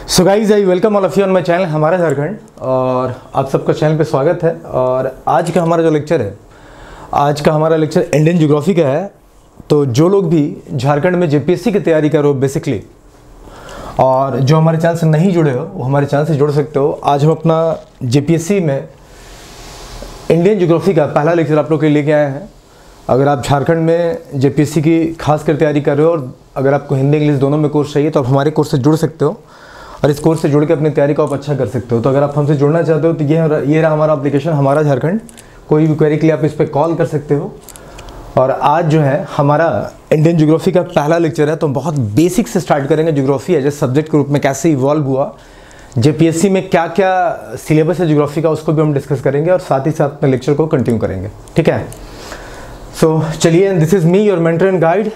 So guys I welcome all of you on my channel हमारा झारखंड। और आप सबका चैनल पे स्वागत है। और आज का हमारा जो लेक्चर है, आज का हमारा लेक्चर इंडियन ज्योग्राफी का है। तो जो लोग भी झारखंड में जेपीएससी की तैयारी करो बेसिकली, और जो हमारे चैनल से नहीं जुड़े हो वो हमारे चैनल से जुड़ सकते हो। आज हम अपना जेपीएससी में इंडियन ज्योग्राफी का पहला लेक्चर आप लोग के लिए लेके आए हैं। अगर आप झारखंड में जेपीएससी की खास कर तैयारी कर रहे हो और अगर आपको हिंदी इंग्लिश दोनों में कोर्स चाहिए तो आप हमारे कोर्स से जुड़ सकते हो और इस कोर्स से जुड़ के अपनी तैयारी को आप अच्छा कर सकते हो। तो अगर आप हमसे जुड़ना चाहते हो तो ये रहा हमारा एप्लीकेशन हमारा झारखंड। कोई भी क्वेरी के लिए आप इस पर कॉल कर सकते हो। और आज जो है हमारा इंडियन ज्योग्राफी का पहला लेक्चर है, तो बहुत बेसिक से स्टार्ट करेंगे। ज्योग्राफी एज ए सब्जेक्ट के रूप में कैसे इवॉल्व हुआ, जेपीएससी में क्या क्या सिलेबस है ज्योग्राफी का, उसको भी हम डिस्कस करेंगे और साथ ही साथ अपने लेक्चर को कंटिन्यू करेंगे। ठीक है, सो चलिए, this is me your mentor and guide.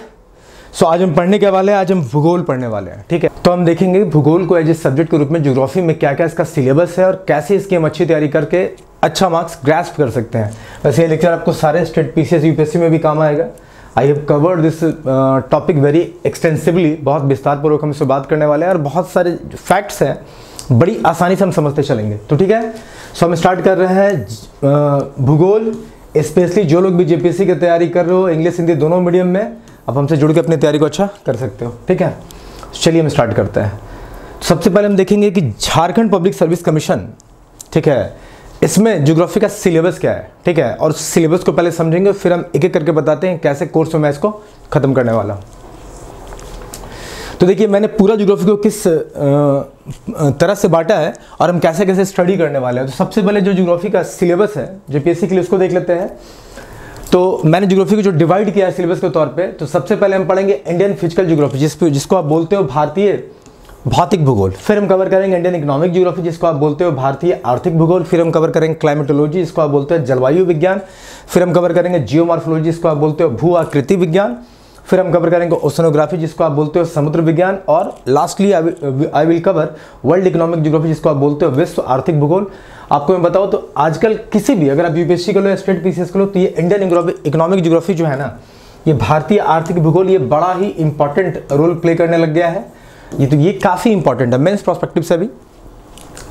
So आज हम पढ़ने के वाले हैं, आज हम भूगोल पढ़ने वाले हैं। ठीक है, तो हम देखेंगे भूगोल को एज ए सब्जेक्ट के रूप में ज्योग्राफी में क्या क्या इसका सिलेबस है और कैसे इसकी हम अच्छी तैयारी करके अच्छा मार्क्स ग्रैस्प कर सकते हैं। वैसे ये लेक्चर आपको सारे स्टेट पीसीएस यूपीएससी में भी काम आएगा। I have covered this topic very extensively, बहुत विस्तारपूर्वक हम इससे बात करने वाले हैं और बहुत सारे फैक्ट्स हैं बड़ी आसानी से हम समझते चलेंगे। तो ठीक है, सो हम स्टार्ट कर रहे हैं भूगोल। स्पेशली जो लोग भी जेपीएससी की तैयारी कर रहे हो इंग्लिश हिंदी दोनों मीडियम में, आप हमसे जुड़ के अपनी तैयारी को अच्छा कर सकते हो। ठीक है, चलिए हम स्टार्ट करते हैं। सबसे पहले हम देखेंगे कि झारखंड पब्लिक सर्विस कमीशन, ठीक है, इसमें ज्योग्राफी का सिलेबस क्या है। ठीक है, और सिलेबस को पहले समझेंगे फिर हम एक एक करके बताते हैं कैसे कोर्स में मैं इसको खत्म करने वाला हूँ। तो देखिए, मैंने पूरा ज्योग्राफी को किस तरह से बांटा है और हम कैसे कैसे स्टडी करने वाले हैं। तो सबसे पहले जो ज्योग्राफी का सिलेबस है जेपीएससी के लिए उसको देख लेते हैं। तो मैंने ज्योग्राफी को जो डिवाइड किया है सिलेबस के तौर पे, तो सबसे पहले हम पढ़ेंगे इंडियन फिजिकल ज्योग्राफी जिसको आप बोलते हो भारतीय भौतिक भूगोल। फिर हम कवर करेंगे इंडियन इकोनॉमिक ज्योग्राफी जिसको आप बोलते हो भारतीय आर्थिक भूगोल। फिर हम कवर करेंगे क्लाइमेटोलॉजी जिसको आप बोलते हो जलवायु विज्ञान। फिर हम कवर करेंगे जियोमॉर्फोलॉजी जिसको आप बोलते हो भू आकृति विज्ञान। फिर हम कवर करेंगे ओशनोग्राफी जिसको आप बोलते हो समुद्र विज्ञान। और lastly I will cover world economic geography जिसको आप बोलते हो विश्व आर्थिक भूगोल। आपको मैं बताऊं तो आजकल किसी भी, अगर आप यूपीएससी कर लो या स्टेट पीसीएस कर लो, तो ये इंडियन इकोनॉमिक ज्योग्राफी जो है ना, ये भारतीय आर्थिक भूगोल, ये बड़ा ही इंपॉर्टेंट रोल प्ले करने लग गया है। ये काफ़ी इंपॉर्टेंट है मेंस प्रोस्पेक्टिव से भी।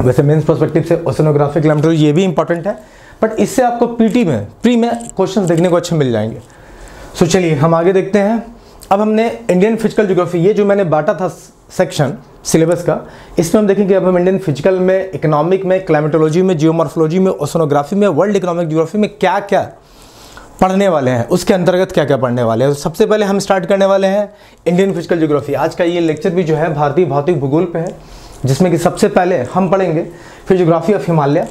वैसे मेंस प्रोस्पेक्टिव से ओशनोग्राफी क्लाइमेटोलॉजी ये भी इंपॉर्टेंट है, बट इससे आपको पीटी में प्री में क्वेश्चन देखने को अच्छे मिल जाएंगे। सो चलिए हम आगे देखते हैं। अब हमने इंडियन फिजिकल ज्योग्राफी, ये जो मैंने बांटा था सेक्शन सिलेबस का, इसमें हम देखेंगे अब हम इंडियन फिजिकल में, इकोनॉमिक में, क्लाइमेटोलॉजी में, जियोमॉर्फोलॉजी में, ओशनोग्राफी में, वर्ल्ड इकोनॉमिक ज्योग्राफी में क्या क्या पढ़ने वाले हैं, उसके अंतर्गत क्या क्या पढ़ने वाले हैं। तो सबसे पहले हम स्टार्ट करने वाले हैं इंडियन फिजिकल ज्योग्राफी। आज का ये लेक्चर भी जो है भारतीय भौतिक भूगोल पे है, जिसमें कि सबसे पहले हम पढ़ेंगे फिजियोग्राफी ऑफ हिमालय।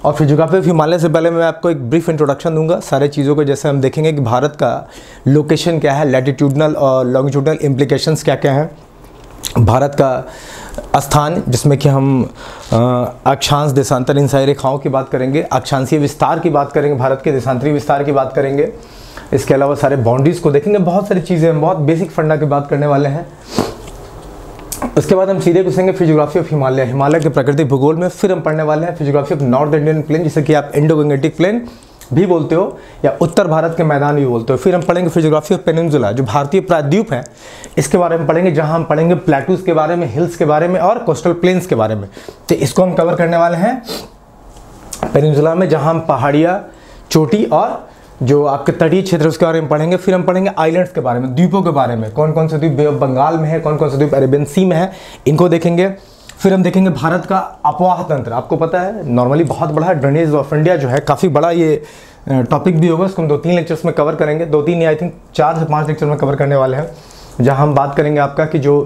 और फिजियोग्राफी ऑफ हिमालय से पहले मैं आपको एक ब्रीफ इंट्रोडक्शन दूंगा सारे चीज़ों को। जैसे हम देखेंगे कि भारत का लोकेशन क्या है, लैटिट्यूडनल और लॉन्गिट्यूडनल इम्प्लीकेशंस क्या क्या हैं, भारत का स्थान जिसमें कि हम अक्षांश देशांतर इन सारी रेखाओं की बात करेंगे, अक्षांशीय विस्तार की बात करेंगे, भारत के देशांतरीय विस्तार की बात करेंगे। इसके अलावा सारे बाउंड्रीज को देखेंगे, बहुत सारी चीज़ें हम बहुत बेसिक फंडा की बात करने वाले हैं। उसके बाद हम सीधे घुसेंगे फिजियोग्राफी ऑफ हिमालय, हिमालय के प्रकृति भूगोल में। फिर हम पढ़ने वाले हैं physiography of north Indian plain, जिसे कि आप इंडो गंगेटिक प्लेन भी बोलते हो या उत्तर भारत के मैदान भी बोलते हो। फिर हम पढ़ेंगे फिजियोग्राफी ऑफ पेनिनसुला, जो भारतीय प्रायद्वीप है, इसके बारे में पढ़ेंगे, जहां हम पढ़ेंगे प्लेटूज के बारे में, हिल्स के बारे में और कोस्टल प्लेन्स के बारे में। तो इसको हम कवर करने वाले हैं पेनिनसुला में, जहां हम पहाड़ियाँ, चोटी और जो आपके तटीय क्षेत्र उसके बारे में पढ़ेंगे। फिर हम पढ़ेंगे आइलैंड्स के बारे में, द्वीपों के बारे में, कौन कौन से द्वीप बे ऑफ बंगाल में है, कौन कौन से द्वीप अरेबियन सी में है, इनको देखेंगे। फिर हम देखेंगे भारत का अपवाह तंत्र। आपको पता है नॉर्मली बहुत बड़ा ड्रेनेज ऑफ इंडिया जो है, काफ़ी बड़ा ये टॉपिक भी होगा। इसको हम 2-3 लेक्चर्स में कवर करेंगे, 2-3 या आई थिंक 4 से 5 लेक्चर में कवर करने वाले हैं, जहाँ हम बात करेंगे आपका कि जो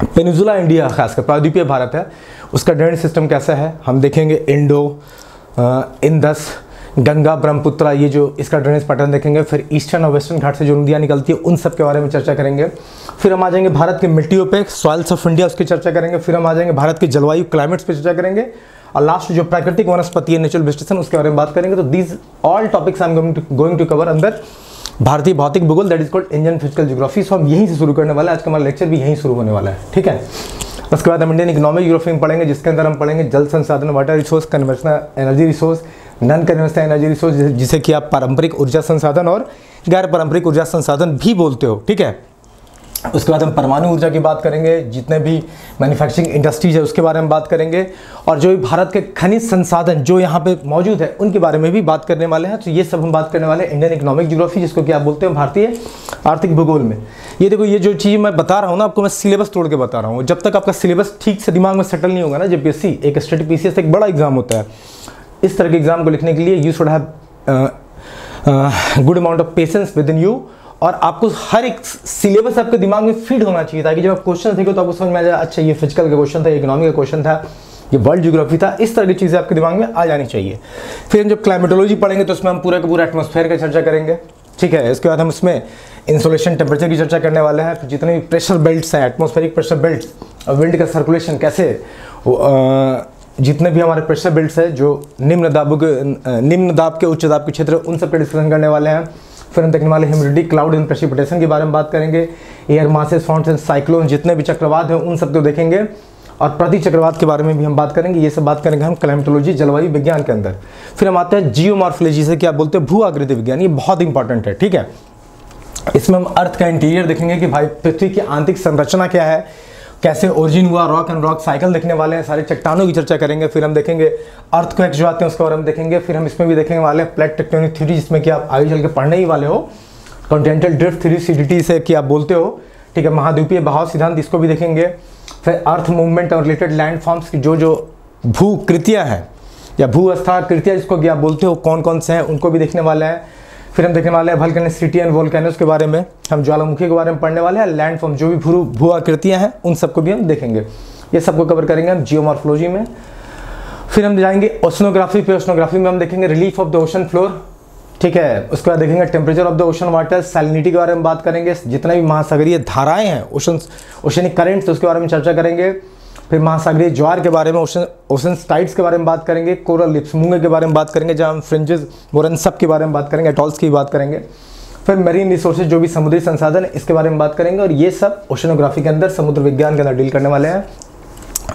पेनिनसुला इंडिया खासकर प्रायद्वीपीय भारत है, उसका ड्रेनेज सिस्टम कैसा है। हम देखेंगे इंडस, गंगा, ब्रह्मपुत्रा, ये जो इसका ड्रेनेज पैटर्न देखेंगे। फिर ईस्टर्न और वेस्टर्न घाट से जो नदियाँ निकलती है उन सब के बारे में चर्चा करेंगे। फिर हम आ जाएंगे भारत के मिट्टियों पे, सॉइल्स ऑफ इंडिया, उसकी चर्चा करेंगे। फिर हम आ जाएंगे भारत के जलवायु क्लाइमेट्स पे चर्चा करेंगे। और लास्ट जो प्राकृतिक वनस्पति है, नेचुरल वेजिटेशन, उसके बारे में बात करेंगे। तो these all topics I am going to cover अंदर भारतीय भौतिक भूगोल, that is called Indian physical geography. So हम यहीं से शुरू करने वाले हैं, आज का हमारा लेक्चर भी यहीं शुरू होने वाला है। ठीक है, उसके बाद हम इंडियन इकोनॉमिक ज्योग्राफी में पढ़ेंगे, जिसके अंदर हम पढ़ेंगे जल संसाधन, water resource, conventional energy resource, non conventional energy resource, जिसे कि आप पारंपरिक ऊर्जा संसाधन और गैर पारंपरिक ऊर्जा संसाधन भी बोलते हो। ठीक है, उसके बाद हम परमाणु ऊर्जा की बात करेंगे, जितने भी मैन्युफैक्चरिंग इंडस्ट्रीज है उसके बारे में बात करेंगे, और जो भी भारत के खनिज संसाधन जो यहाँ पे मौजूद है उनके बारे में भी बात करने वाले हैं। तो ये सब हम बात करने वाले हैं इंडियन इकोनॉमिक ज्योग्राफी, जिसको कि आप बोलते हैं भारतीय आर्थिक भूगोल में। ये देखो, ये जो चीज़ मैं बता रहा हूँ ना आपको, मैं सिलेबस तोड़ के बता रहा हूँ। जब तक आपका सिलेबस ठीक से दिमाग में सेटल नहीं होगा ना, जेपीएससी एक स्टेट पीसीएस एक बड़ा एग्जाम होता है, इस तरह के एग्जाम को लिखने के लिए you should have good amount of patience with in you, और आपको हर एक सिलेबस आपके दिमाग में फीड होना चाहिए, ताकि जब आप क्वेश्चन देखो तो आपको समझ में आ जाए, अच्छा ये फिजिकल का क्वेश्चन था, इकोनॉमी का क्वेश्चन था, ये वर्ल्ड ज्योग्राफी था। इस तरह की चीज़ें आपके दिमाग में आ जानी चाहिए। फिर हम जब क्लाइमेटोलॉजी पढ़ेंगे तो उसमें हम पूरा का पूरा एटमॉस्फेयर की चर्चा करेंगे, ठीक है। इसके बाद हम उसमें इंसोलेशन टेम्परेचर की चर्चा करने वाले हैं। फिर जितने भी प्रेशर बेल्ट्स हैं, एटमॉस्फेरिक प्रेशर बेल्ट और विंड का सर्कुलेशन कैसे, जितने भी हमारे प्रेशर बेल्ट्स है जो निम्न दाब के उच्च दाब के क्षेत्र, उन सब पर डिस्कशन करने वाले हैं। फिर हम देखने वाले ह्यूमिडिटी, क्लाउड एंड प्रेसिपिटेशन के बारे में बात करेंगे। Air masses, fonts and cyclone, जितने भी चक्रवात हैं उन सब को देखेंगे, और प्रति चक्रवात के बारे में भी हम बात करेंगे। ये सब बात करेंगे हम क्लाइमेटोलॉजी, जलवायु विज्ञान के अंदर। फिर हम आते हैं जियोमॉर्फोलॉजी से, क्या बोलते हैं, भू आकृति विज्ञान। ये बहुत इंपॉर्टेंट है, ठीक है। इसमें हम अर्थ का इंटीरियर देखेंगे कि भाई पृथ्वी की आंतरिक संरचना क्या है, कैसे ओरिजिन हुआ, रॉक एंड रॉक साइकिल देखने वाले हैं, सारे चट्टानों की चर्चा करेंगे। फिर हम देखेंगे अर्थक्वेक जो आते हैं उसके बारे में देखेंगे। फिर हम इसमें भी देखने वाले हैं प्लेट टेक्टोनिक थ्योरी, जिसमें कि आप आगे चल के पढ़ने ही वाले हो, कॉन्टिनेंटल ड्रिफ्ट थ्योरी, सीडीटी से कि आप बोलते हो, ठीक है, महाद्वीपीय बहाव सिद्धांत, इसको भी देखेंगे। फिर अर्थ मूवमेंट और रिलेटेड लैंड फॉर्म्स की जो भूकृतियाँ हैं या भू अवस्थाकृतियाँ जिसको कि आप बोलते हो, कौन कौन से हैं, उनको भी देखने वाले हैं। फिर हम देखने वाले हैं वोल्केनिसिटी एंड वोल्केनोस के बारे में, हम ज्वालामुखी के बारे में पढ़ने वाले हैं। लैंड फॉर्म जो भी भू आकृतियाँ हैं उन सबको भी हम देखेंगे। ये सबको कवर करेंगे हम जियोमॉर्फोलॉजी में। फिर हम जाएंगे ओशनोग्राफी पे। ओशनोग्राफी में हम देखेंगे relief of the ocean floor, ठीक है। उसके बाद देखेंगे temperature of the ocean water, salinity के बारे में बात करेंगे। जितने भी महासागरीय धाराएं हैं, ओशनिक करंट्स, उसके बारे में चर्चा करेंगे। फिर महासागरीय ज्वार के बारे में, ओशन टाइड्स के बारे में बात करेंगे। कोरल लिप्स, मूंगे के बारे में बात करेंगे, जहाँ हम फ्रिंजेस, मोरन सब के बारे में बात करेंगे, एटॉल्स की बात करेंगे। फिर मरीन रिसोर्सेज, जो भी समुद्री संसाधन है, इसके बारे में बात करेंगे। और ये सब ओशनोग्राफी के अंदर, समुद्र विज्ञान के अंदर डील करने वाले हैं।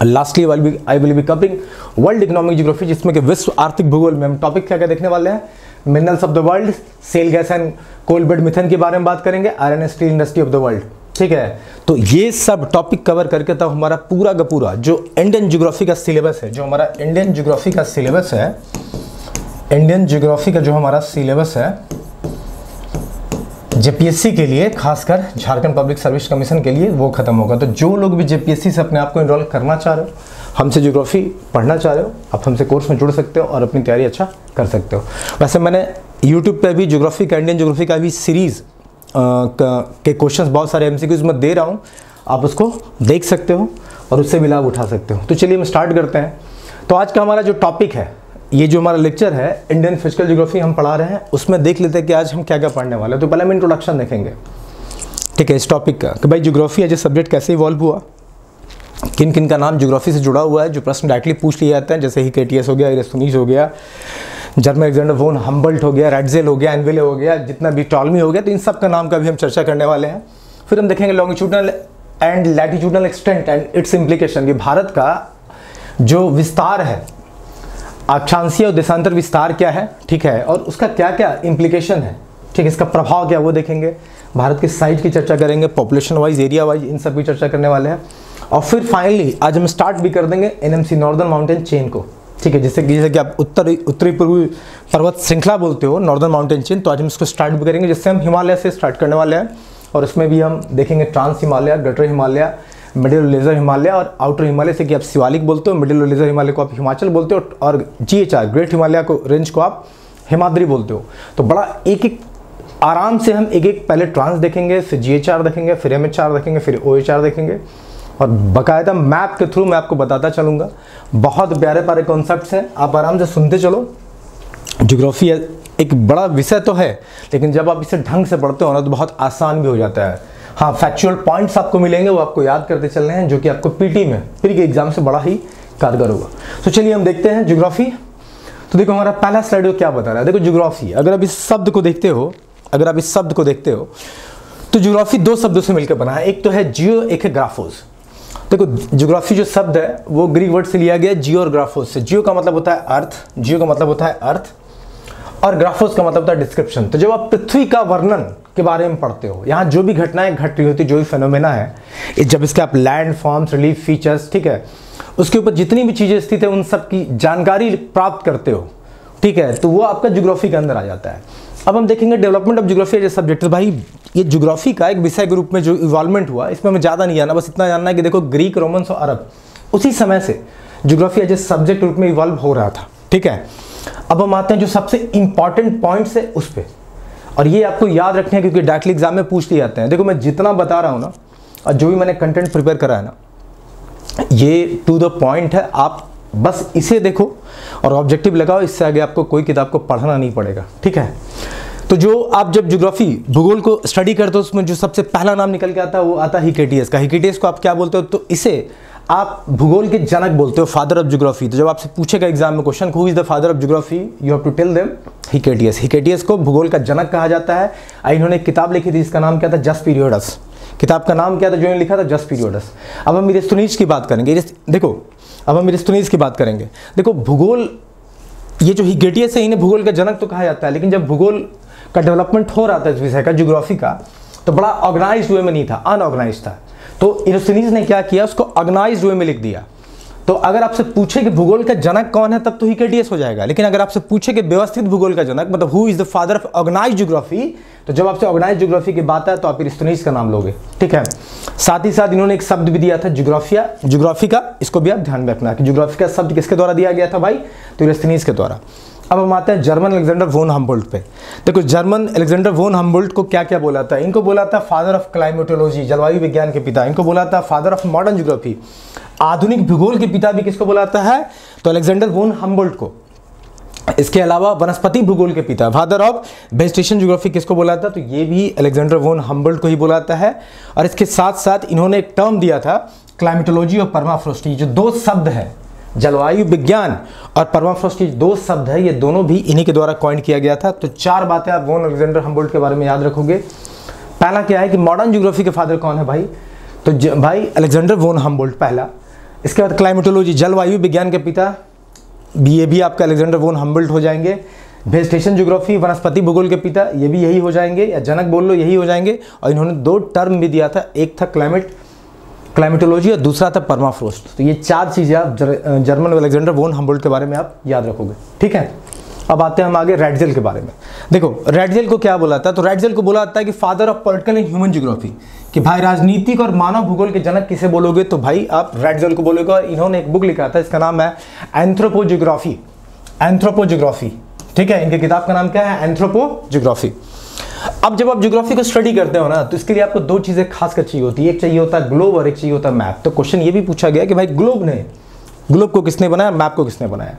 Lastly I will be covering world economic geography, जिसमें कि विश्व आर्थिक भूगोल में हम टॉपिक क्या क्या देखने वाले हैं, minerals of the world, shale gas and coal bed methane के बारे में बात करेंगे, iron and steel industry of the world, ठीक है। तो ये सब टॉपिक कवर करके तब हमारा पूरा का पूरा जो इंडियन ज्योग्राफी का सिलेबस है, जो हमारा इंडियन ज्योग्राफी का सिलेबस है, इंडियन ज्योग्राफी का जो हमारा सिलेबस है जेपीएससी के लिए, खासकर झारखंड पब्लिक सर्विस कमीशन के लिए, वो खत्म होगा। तो जो लोग भी जेपीएससी से अपने आप को इनरोल करना चाह रहे हो, हमसे ज्योग्राफी पढ़ना चाह रहे हो, आप हमसे कोर्स में जुड़ सकते हो और अपनी तैयारी अच्छा कर सकते हो। वैसे मैंने यूट्यूब पे भी ज्योग्राफी का, इंडियन ज्योग्राफी का भी सीरीज़ के क्वेश्चंस बहुत सारे एमसीक्यूज में दे रहा हूँ, आप उसको देख सकते हो और उससे भी लाभ उठा सकते हो। तो चलिए हम स्टार्ट करते हैं। तो आज का हमारा जो टॉपिक है, ये जो हमारा लेक्चर है इंडियन फिजिकल ज्योग्राफी हम पढ़ा रहे हैं, उसमें देख लेते हैं कि आज हम क्या क्या पढ़ने वाले हैं। तो पहले हम इंट्रोडक्शन देखेंगे, ठीक है, इस टॉपिक का, कि भाई ज्योग्राफी एज ए सब्जेक्ट कैसे इवॉल्व हुआ, किन किन का नाम ज्योग्राफी से जुड़ा हुआ है, जो प्रश्न डायरेक्टली पूछ लिए जाते हैं, जैसे ही केटीएस हो गया, एरिस्टोनीज हो गया, जर्मन अलेक्जेंडर वोन हम्बल्ट हो गया, रैटजेल हो गया, एनविले हो गया, जितना भी टॉलमी हो गया, तो इन सब का नाम का भी हम चर्चा करने वाले हैं। फिर हम देखेंगे longitudinal and latitudinal extent and it's implication, कि भारत का जो विस्तार है, अक्षांशीय और देशांतर विस्तार क्या है, ठीक है, और उसका क्या क्या इम्प्लीकेशन है, ठीक है, इसका प्रभाव क्या, वो देखेंगे। भारत के साइज की चर्चा करेंगे, पॉपुलेशन वाइज, एरिया वाइज, इन सब की चर्चा करने वाले हैं। और फिर फाइनली आज हम स्टार्ट भी कर देंगे एनएमसी, नॉर्दर्न माउंटेन चेन को, ठीक है, जैसे कि आप उत्तरी पूर्वी पर्वत श्रृंखला बोलते हो, नॉर्दर्न माउंटेन चेन, तो आज हम इसको स्टार्ट भी करेंगे, जिससे हम हिमालय से स्टार्ट करने वाले हैं। और उसमें भी हम देखेंगे trans Himalaya, greater Himalaya, middle lesser Himalaya और आउटर हिमालय, से कि आप शिवालिक बोलते हो, मिडिल लेजर हिमालय को आप हिमाचल बोलते हो, और GHR ग्रेट हिमालय को रेंज को आप हिमाद्री बोलते हो। तो बड़ा एक एक आराम से हम एक एक पहले ट्रांस देखेंगे, फिर GHR देखेंगे, फिर MHR देखेंगे, फिर OHR देखेंगे, और बाकायदा मैप के थ्रू मैं आपको बताता चलूँगा। बहुत प्यारे प्यारे कॉन्सेप्ट्स हैं, आप आराम से सुनते चलो। ज्योग्राफी एक बड़ा विषय तो है, लेकिन जब आप इसे ढंग से पढ़ते हो ना तो बहुत आसान भी हो जाता है। हाँ, फैक्चुअल पॉइंट्स आपको मिलेंगे, वो आपको याद करते चलने हैं, जो कि आपको पीटी में, प्री के एग्जाम से बड़ा ही कारगर होगा। तो चलिए हम देखते हैं ज्योग्राफी। तो देखो हमारा पहला स्लाइड को क्या बता रहा है। देखो ज्योग्राफी, अगर आप इस शब्द को देखते हो, तो ज्योग्राफी दो शब्दों से मिलकर बना है, एक तो है जियो, एक है ग्राफोस। देखो ज्योग्राफी जो शब्द है वो ग्रीक वर्ड से लिया गया जियो और ग्राफोस से। जियो का मतलब होता है अर्थ, जियो का मतलब होता है अर्थ, और ग्राफोस का मतलब होता है डिस्क्रिप्शन। तो जब आप पृथ्वी का वर्णन के बारे में पढ़ते हो। यहाँ जो भी घटनाएं घट रही होती, जो भी फेनोमेना है, जब इसके आप लैंड फॉर्म्स, रिलीफ फीचर्स, ठीक है, उसके ऊपर जितनी भी चीज़ें स्थित है उन सब की जानकारी प्राप्त करते हो, ठीक है, तो वो आपका ज्योग्राफी के अंदर आ जाता है। अब हम देखेंगे development of geography as a subject. तो भाई ये ज्योग्राफी का एक विषय के रूप में जो इवॉल्वमेंट हुआ, इसमें हमें ज़्यादा नहीं जानना, बस इतना जानना है कि देखो ग्रीक, रोमन्स और अरब उसी समय से ज्योग्राफी एज ए सब्जेक्ट रूप में इवॉल्व हो रहा था, ठीक है। अब हम आते हैं जो सबसे इंपॉर्टेंट पॉइंट्स है उस पर, और ये आपको याद रखने हैं क्योंकि डायरेक्टली एग्जाम में पूछ लिए जाते हैं। देखो मैं जितना बता रहा हूँ ना, और जो भी मैंने कंटेंट प्रिपेयर करा है ना, ये टू द पॉइंट है। आप बस इसे देखो और ऑब्जेक्टिव लगाओ, इससे आगे आपको कोई किताब को पढ़ना नहीं पड़ेगा, ठीक है। तो जो आप जब ज्योग्राफी, भूगोल को स्टडी करते हो, उसमें जो सबसे पहला नाम निकल के आता है वो आता है हिकेटियस का। हिकेटियस को आप क्या बोलते हो? तो इसे आप भूगोल के जनक बोलते हो, फादर ऑफ ज्योग्राफी। तो जब आपसे पूछेगा एग्जाम में question, who is the father of geography, you have to tell them Hecataeus. Hecataeus को भूगोल का जनक कहा जाता है। इन्होंने एक किताब लिखी थी, इसका नाम क्या था? Just periods. किताब का नाम क्या था जो इन्होंने लिखा था? Just periods. अब हम इरिस्तोनीज की बात करेंगे। देखो अब हम इरिस्तोनीज की बात करेंगे। देखो भूगोल, ये जो हिकेटियस है इन्हें भूगोल का जनक तो कहा जाता है, लेकिन जब भूगोल का डेवलपमेंट हो रहा था इस विषय का, ज्योग्राफी का, तो बड़ा ऑर्गेनाइज्ड वे में नहीं था, अनऑर्गेनाइज्ड था। तो इरिस्तोनीज ने क्या किया, उसको ऑर्गेनाइज्ड वे में लिख दिया। तो अगर आपसे पूछे कि भूगोल का जनक कौन है, तब तो हिकेटियस हो जाएगा। लेकिन अगर आपसे पूछे कि व्यवस्थित भूगोल का जनक, मतलब who is the father of organised geography, तो जब आपसे ऑर्गेनाइज्ड ज्योग्राफी की बात है तो आप इरिस्तोनीज का नाम लोगे, ठीक है। साथ ही साथ इन्होंने एक शब्द भी दिया था ज्योग्राफिया, ज्योग्राफी का। इसको भी आप ध्यान में रखना कि ज्योग्राफी का शब्द किसके द्वारा दिया गया था भाई? तो इरिस्तोनीज के द्वारा। अब हम आते हैं जर्मन अलेक्जेंडर वोन हम्बोल्ट पे। देखो जर्मन अलेक्जेंडर वोन हम्बोल्ट को क्या क्या बोला था? इनको बोला था फादर ऑफ क्लाइमेटोलॉजी, जलवायु विज्ञान के पिता। इनको बोला था फादर ऑफ मॉडर्न ज्योग्राफी, आधुनिक भूगोल के पिता भी किसको बोलाता है? तो अलेक्जेंडर वोन हम्बोल्ट को। इसके अलावा वनस्पति भूगोल के पिता, फादर ऑफ वेजिटेशन ज्योग्राफी किसको बोलाता? तो ये भी अलेक्जेंडर वोन हम्बोल्ट को ही बोलाता है। और इसके साथ साथ इन्होंने एक टर्म दिया था क्लाइमेटोलॉजी और परमाफ्रोस्ट, जो दो शब्द है, जलवायु विज्ञान और परमाफ्रोस्ट, दो शब्द है, ये दोनों भी इन्हीं के द्वारा कॉइन किया गया था। तो चार बातें आप वोन अलेक्जेंडर हम्बोल्ट के बारे में याद रखोगे। पहला क्या है कि मॉडर्न ज्योग्राफी के फादर कौन है भाई? तो भाई अलेक्जेंडर वोन हम्बोल्ट पहला। इसके बाद क्लाइमेटोलॉजी, जलवायु विज्ञान के पिता, ये भी आपका अलेक्जेंडर वोन हम्बोल्ट हो जाएंगे। वेजिटेशन ज्योग्राफी, वनस्पति भूगोल के पिता, ये भी यही हो जाएंगे, या जनक बोल लो, यही हो जाएंगे। और इन्होंने दो टर्म भी दिया था, एक था क्लाइमेटोलॉजी और दूसरा था परमाफ्रोस्ट। तो ये चार चीज़ें आप जर्मन अलेक्जेंडर वोन हम्बोल्ट के बारे में आप याद रखोगे, ठीक है। अब आते हैं हम आगे रैटजेल के बारे में। देखो रैटजेल को क्या बोला था? तो रैटजेल को बोला जाता है कि father of political and human geography, कि भाई राजनीतिक और मानव भूगोल के जनक किसे बोलोगे? तो भाई आप रैटजेल को बोलोगे। और इन्होंने एक बुक लिखा था, इसका नाम है एंथ्रोपोज्योग्राफी, एंथ्रोपोज्योग्राफी, ठीक है। इनकी किताब का नाम क्या है? एंथ्रोपोज्योग्राफी। अब जब आप ज्योग्राफी को स्टडी करते हो ना, तो इसके लिए आपको दो चीजें खास कर चाहिए होती है, एक चाहिए होता है ग्लोब और एक चाहिए होता है मैप। तो क्वेश्चन ये भी पूछा गया कि भाई ग्लोब को किसने बनाया, मैप को किसने बनाया?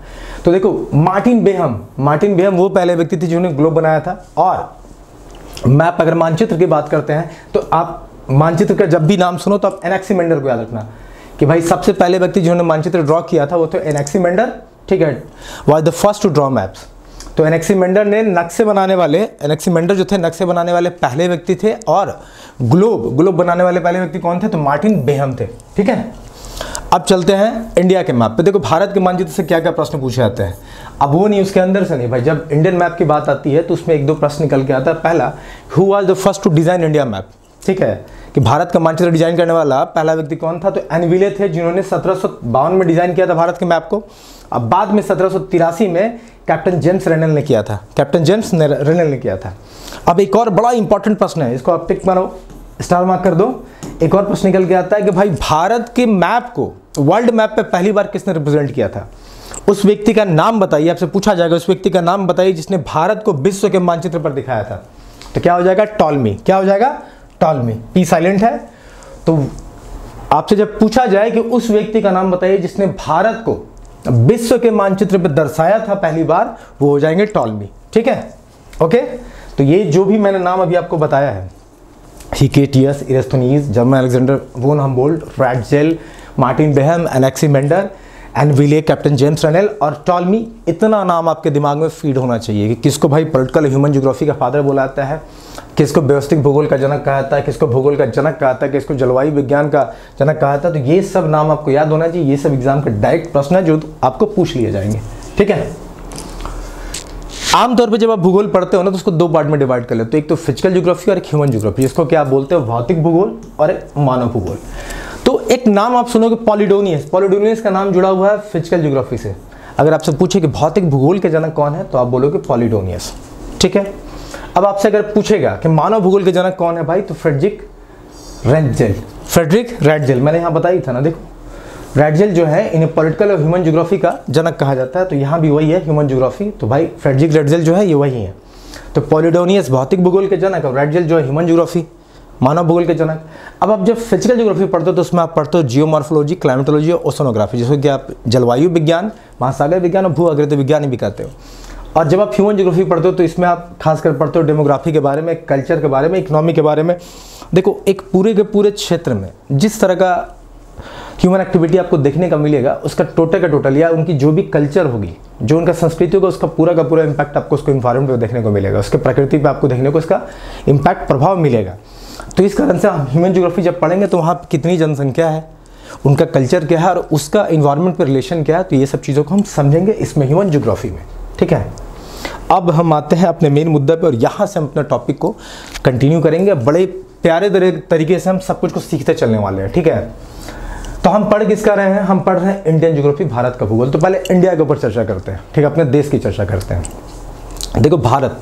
तो देखो मार्टिन बेहम वो पहले व्यक्ति थे जिन्होंने ग्लोब बनाया था। और मैप, अगर मानचित्र की बात करते हैं तो आप मानचित्र का जब भी नाम सुनो तो आप एनेक्सिमेंडर को याद रखना कि भाई सबसे पहले व्यक्ति जिन्होंने मानचित्र ड्रॉ किया था वो थे एनेक्सिमेंडर, ठीक है, was the first to draw maps. तो एनेक्सिमेंडर ने नक्शे बनाने वाले, एनेक्सिमेंडर जो थे नक्शे बनाने वाले पहले व्यक्ति थे। और ग्लोब बनाने वाले पहले व्यक्ति कौन थे? तो मार्टिन बेहम थे, ठीक है। अब चलते हैं इंडिया के मैप पे। देखो भारत के मानचित्र से क्या क्या प्रश्न पूछे जाते हैं। अब वो नहीं, उसके अंदर से नहीं भाई, जब इंडियन मैप की बात आती है तो उसमें एक दो प्रश्न निकल के आता है। पहला, who was the first to design India map, ठीक है, कि भारत का मानचित्र डिजाइन करने वाला पहला व्यक्ति कौन था? तो एनविले थे, जिन्होंने 1752 में डिजाइन किया था भारत के मैप को। अब बाद में 1783 में कैप्टन जेम्स रेनल ने किया था, कैप्टन जेम्स रेनल ने किया था। अब एक और बड़ा इंपॉर्टेंट प्रश्न है, इसको आप टिक मारो, स्टार मार्क कर दो। एक और प्रश्न निकल के आता है कि भाई भारत के मैप को वर्ल्ड मैप पे पहली बार किसने रिप्रेजेंट किया था? उस व्यक्ति का नाम बताइए, आपसे पूछा जाएगा उस व्यक्ति का नाम बताइए जिसने भारत को विश्व के मानचित्र पर दिखाया था। तो क्या हो जाएगा? टॉलमी। क्या हो जाएगा? टॉलमी। पी साइलेंट है। तो आपसे जब पूछा जाए कि उस व्यक्ति का नाम बताइए जिसने भारत को विश्व के मानचित्र पर दर्शाया था पहली बार, वो हो जाएंगे टॉलमी, ठीक है, ओके। तो ये जो भी मैंने नाम अभी आपको बताया है, Hecataeus, इरिस्तोनीज, German Alexander von Humboldt, Ratzel, Martin Behaim, Anaximander, Anville, captain James Rennell और टॉलमी, इतना नाम आपके दिमाग में फीड होना चाहिए कि किसको भाई पॉलिटिकल ह्यूमन ज्योग्राफी का फादर बोला जाता है, किसको व्यवस्थित भूगोल का जनक कहा जाता है, किसको भूगोल का जनक कहा जाता है, किसको जलवायु विज्ञान का जनक कहा जाता है। तो ये सब नाम आपको याद होना चाहिए। ये सब एग्जाम का डायरेक्ट प्रश्न है जो आपको पूछ लिए जाएंगे, ठीक है। आमतौर पे जब आप भूगोल पढ़ते हो ना तो उसको दो पार्ट में डिवाइड कर लेते हो, एक तो फिजिकल ज्योग्राफी और एक ह्यूमन ज्योग्राफी, जिसको क्या बोलते हो भौतिक भूगोल और एक मानव भूगोल। तो एक नाम आप सुनोगे पॉलिडोनियस, पॉलिडोनियस का नाम जुड़ा हुआ है फिजिकल ज्योग्राफी से। अगर आपसे पूछे कि भौतिक भूगोल के जनक कौन है तो आप बोलोगे पॉलिडोनियस, ठीक है। अब आपसे अगर पूछेगा कि मानव भूगोल के जनक कौन है भाई, तो फ्रेडरिक रैटजेल, फ्रेडरिक रैटजेल, मैंने यहाँ बताई था ना, देखो रैटजेल जो है इन्हें पॉलिटिकल और ह्यूमन ज्योग्राफी का जनक कहा जाता है, तो यहाँ भी वही है ह्यूमन ज्योग्राफी, तो भाई फ्रेडरिक रैटजेल जो है ये वही है। तो पॉलिडोनियस भौतिक भूगोल के जनक और रैटजेल जो है ह्यूमन ज्योग्राफी मानव भूगोल के जनक। अब आप जब फिजिकल ज्योग्राफी पढ़ते हो तो उसमें आप पढ़ते हो जियोमॉर्फोलॉजी, क्लाइमेटोलॉजी और ओशनोग्राफी, जिसको कि आप जलवायु विज्ञान, महासागर विज्ञान और भू आकृति विज्ञान भी कहते हो। और जब आप ह्यूमन ज्योग्राफी पढ़ते हो तो इसमें आप खासकर पढ़ते हो डेमोग्राफी के बारे में, कल्चर के बारे में, इकोनॉमी के बारे में। देखो एक पूरे के पूरे क्षेत्र में जिस तरह का ह्यूमन एक्टिविटी आपको देखने का मिलेगा, उसका टोटल का टोटल या उनकी जो भी कल्चर होगी, जो उनका संस्कृति होगा, उसका पूरा का पूरा इम्पैक्ट आपको उसको इन्वायरमेंट पे देखने को मिलेगा, उसके प्रकृति पे आपको देखने को इसका इम्पैक्ट प्रभाव मिलेगा। तो इस कारण से हम ह्यूमन ज्योग्राफी जब पढ़ेंगे तो वहाँ कितनी जनसंख्या है, उनका कल्चर क्या है और उसका इन्वायरमेंट पर रिलेशन क्या है, तो ये सब चीज़ों को हम समझेंगे इसमें ह्यूमन ज्योग्राफी में, ठीक है। अब हम आते हैं अपने मेन मुद्दे पर और यहाँ से हम अपने टॉपिक को कंटिन्यू करेंगे। बड़े प्यारे तरीके से हम सब कुछ को सीखते चलने वाले हैं, ठीक है। तो हम पढ़ किसका रहे हैं, हम पढ़ रहे हैं इंडियन ज्योग्राफी, भारत का भूगोल। तो पहले इंडिया के ऊपर चर्चा करते हैं, ठीक है, अपने देश की चर्चा करते हैं। देखो भारत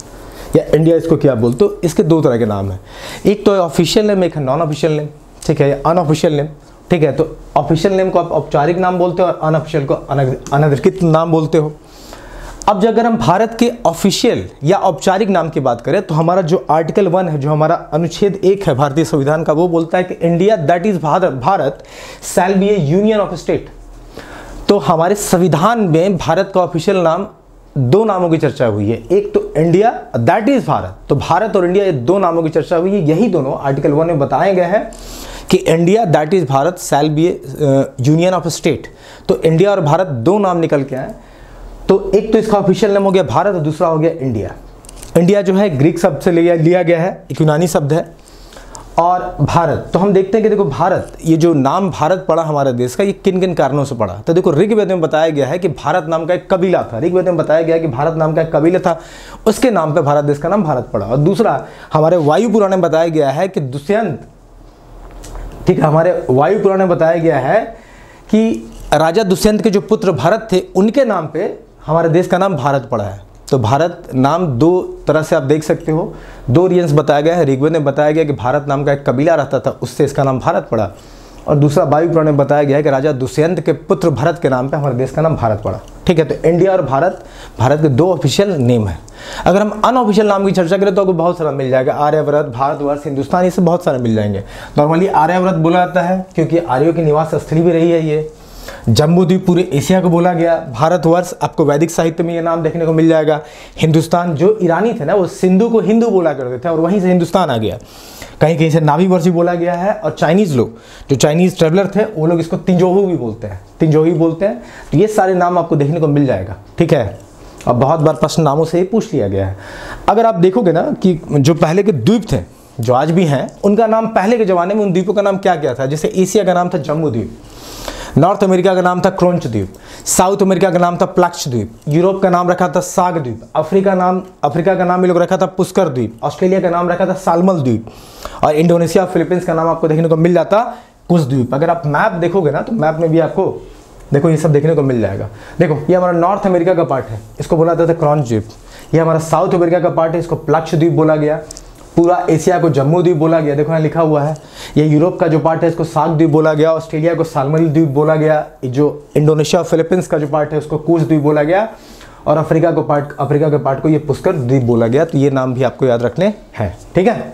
या इंडिया इसको क्या बोलते हो, इसके दो तरह के नाम हैं, एक तो ऑफिशियल नेम, एक है नॉन ऑफिशियल नेम, ठीक है, अनऑफिशियल नेम, ठीक है। तो ऑफिशियल नेम को आप औपचारिक नाम बोलते हो और अनऑफिशियल को अनधिकृत नाम बोलते हो। अब अगर हम भारत के ऑफिशियल या औपचारिक नाम की बात करें तो हमारा जो आर्टिकल 1 है, जो हमारा अनुच्छेद 1 है भारतीय संविधान का, वो बोलता है कि India that is Bharat shall be A union of state. तो हमारे संविधान में भारत का ऑफिशियल नाम, दो नामों की चर्चा हुई है, एक तो इंडिया दैट इज भारत, तो भारत और इंडिया ये दो नामों की चर्चा हुई है। यही दोनों आर्टिकल 1 में बताए गए हैं कि India that is Bharat shall be A union of state. तो इंडिया और भारत दो नाम निकल के आए, तो एक तो इसका ऑफिशियल नेम हो गया भारत और दूसरा हो गया इंडिया। इंडिया जो है ग्रीक शब्द से लिया गया है, एक यूनानी शब्द है। और भारत, तो हम देखते हैं कि देखो भारत, ये जो नाम भारत पड़ा हमारे देश का, ये किन किन कारणों से पड़ा। तो देखो ऋग्वेद में बताया गया है कि भारत नाम का एक कबीला था, ऋग्वेद में बताया गया है कि भारत नाम का एक कबीला था, उसके नाम पे भारत देश का नाम भारत पड़ा। और दूसरा हमारे वायु पुराण में बताया गया है कि दुष्यंत, ठीक है, हमारे वायु पुराण में बताया गया है कि राजा दुष्यंत के जो पुत्र भरत थे, उनके नाम पे हमारे देश का नाम भारत पड़ा है। तो भारत नाम दो तरह से आप देख सकते हो, दो रीजन्स बताया गया है। ऋग्वेद में बताया गया कि भारत नाम का एक कबीला रहता था, उससे इसका नाम भारत पड़ा। और दूसरा वायु पुराण में बताया गया है कि राजा दुष्यंत के पुत्र भरत के नाम पे हमारे देश का नाम भारत पड़ा, ठीक है। तो इंडिया और भारत, भारत के दो ऑफिशियल नेम है। अगर हम अनऑफिशियल नाम की चर्चा करें तो आपको बहुत सारा मिल जाएगा, आर्यव्रत, भारतवर्ष, हिंदुस्तान, ये सब बहुत सारे मिल जाएंगे। नॉर्मली आर्यव्रत बोला जाता है क्योंकि आर्यों की निवास स्थली भी रही है ये। जम्बूद्वीप पूरे एशिया को बोला गया। भारतवर्ष आपको वैदिक साहित्य में ये नाम देखने को मिल जाएगा। हिंदुस्तान, जो ईरानी थे ना वो सिंधु को हिंदू बोला करते थे और वहीं से हिंदुस्तान आ गया। कहीं कहीं से नाभीवर्ष भी बोला गया है। और चाइनीज़ लोग, जो चाइनीज़ ट्रेवलर थे, वो लोग इसको तिंजोहू भी बोलते हैं, तिंजोही बोलते हैं। तो ये सारे नाम आपको देखने को मिल जाएगा, ठीक है। और बहुत बार प्रश्न नामों से ही पूछ लिया गया है। अगर आप देखोगे ना कि जो पहले के द्वीप थे, जो आज भी हैं, उनका नाम पहले के ज़माने में उन द्वीपों का नाम क्या क्या था। जैसे एशिया का नाम था जम्बूद्वीप, नॉर्थ अमेरिका का नाम था क्रोंच द्वीप, साउथ अमेरिका का नाम था प्लक्ष द्वीप, यूरोप का नाम रखा था साग द्वीप, अफ्रीका का नाम ये लोग रखा था पुष्कर द्वीप, ऑस्ट्रेलिया का नाम रखा था सालमल द्वीप, और इंडोनेशिया और फिलीपींस का नाम आपको देखने को मिल जाता कुश द्वीप। अगर आप मैप देखोगे ना तो मैप में भी आपको देखो ये सब देखने को मिल जाएगा। देखो ये हमारा नॉर्थ अमेरिका का पार्ट है, इसको बोला जाता था क्रोंच द्वीप। ये हमारा साउथ अमेरिका का पार्ट है, इसको प्लक्ष द्वीप बोला गया। पूरा एशिया को जम्बू द्वीप बोला गया, देखो यहाँ लिखा हुआ है। ये यूरोप का जो पार्ट है इसको साग द्वीप बोला गया, ऑस्ट्रेलिया को सालमल द्वीप बोला गया, जो इंडोनेशिया और फिलीपींस का जो पार्ट है उसको कुश द्वीप बोला गया, और अफ्रीका के पार्ट को ये पुष्कर द्वीप बोला गया। तो ये नाम भी आपको याद रखने हैं, ठीक है।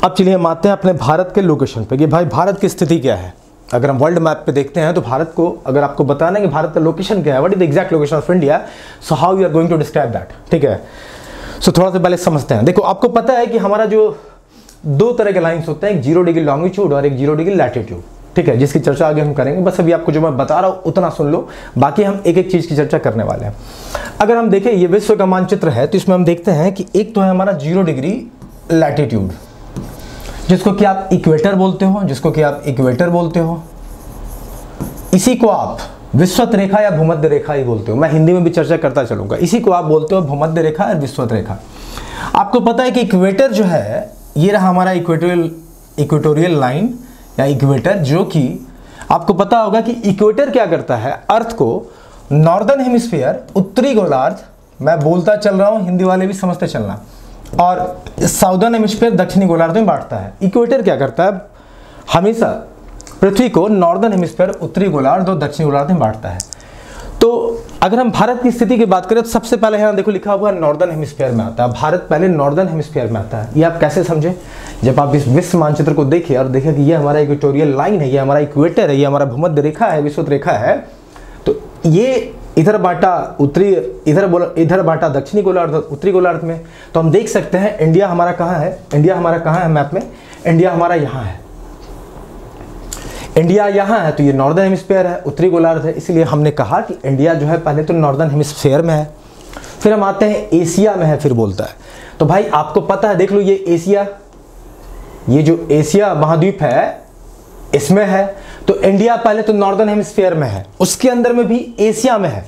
अब चलिए हम आते हैं अपने भारत के लोकेशन पे कि भाई भारत की स्थिति क्या है। अगर हम वर्ल्ड मैप पे देखते हैं तो भारत को अगर आपको बताना है कि भारत का लोकेशन क्या है, what is the exact location of India, so how you are going to describe that, ठीक है। सो थोड़ा सा पहले समझते हैं। देखो आपको पता है कि हमारा जो दो तरह के लाइंस होते हैं, एक 0 डिग्री लॉन्गिट्यूड और एक 0 डिग्री लैटिट्यूड, ठीक है, जिसकी चर्चा आगे हम करेंगे। बस अभी आपको जो मैं बता रहा हूँ उतना सुन लो, बाकी हम एक एक चीज़ की चर्चा करने वाले हैं। अगर हम देखें ये विश्व का मानचित्र है तो इसमें हम देखते हैं कि एक तो है हमारा 0 डिग्री लैटिट्यूड, जिसको कि आप इक्वेटर बोलते हो, इसी को आप विश्वत रेखा या भूमध्य रेखा ही बोलते हो, मैं हिंदी में भी चर्चा करता चलूंगा। इसी को आप बोलते हो भूमध्य रेखा और विश्वत रेखा। आपको पता है कि इक्वेटर जो है, ये रहा हमारा इक्वेटोरियल लाइन या इक्वेटर, जो कि आपको पता होगा कि इक्वेटर क्या करता है, अर्थ को नॉर्दर्न हेमिस्फीयर उत्तरी गोलार्ध, मैं बोलता चल रहा हूं, हिंदी वाले भी समझते चलना, और साउदर्न हेमिस्फीयर दक्षिणी गोलार्ध में बांटता है। इक्वेटर क्या करता है, हमेशा पृथ्वी को नॉर्दर्न हेमिस्फीयर उत्तरी गोलार्ध और दक्षिणी गोलार्ध में बांटता है। तो अगर हम भारत की स्थिति की बात करें तो सबसे पहले यहाँ देखो लिखा हुआ नॉर्दर्न हेमिस्फीयर में आता है, भारत पहले नॉर्दर्न हेमिस्फीयर में आता है। ये आप कैसे समझे, जब आप इस विश्व मानचित्र को देखिए और देखें कि ये हमारा इक्वेटोरियल लाइन है, ये हमारा इक्वेटर है, ये हमारा भूमध्य रेखा है, विषुवत रेखा है, तो ये इधर बांटा उत्तरी, इधर बांटा दक्षिणी गोलार्ध, उत्तरी गोलार्ध में। तो हम देख सकते हैं इंडिया हमारा कहाँ है, इंडिया हमारा कहाँ है मैप में, इंडिया हमारा यहाँ है, इंडिया यहाँ है, तो ये नॉर्दर्न हेमिस्फीयर है, उत्तरी गोलार्ध है, इसलिए हमने कहा कि इंडिया जो है पहले तो नॉर्दर्न हेमिस्फीयर में है। फिर हम आते हैं एशिया में है, फिर बोलता है। तो भाई आपको पता है, देख लो ये एशिया, ये जो एशिया महाद्वीप है इसमें है, तो इंडिया पहले तो नॉर्दर्न हेमिस्फीयर में है, उसके अंदर में भी एशिया में है,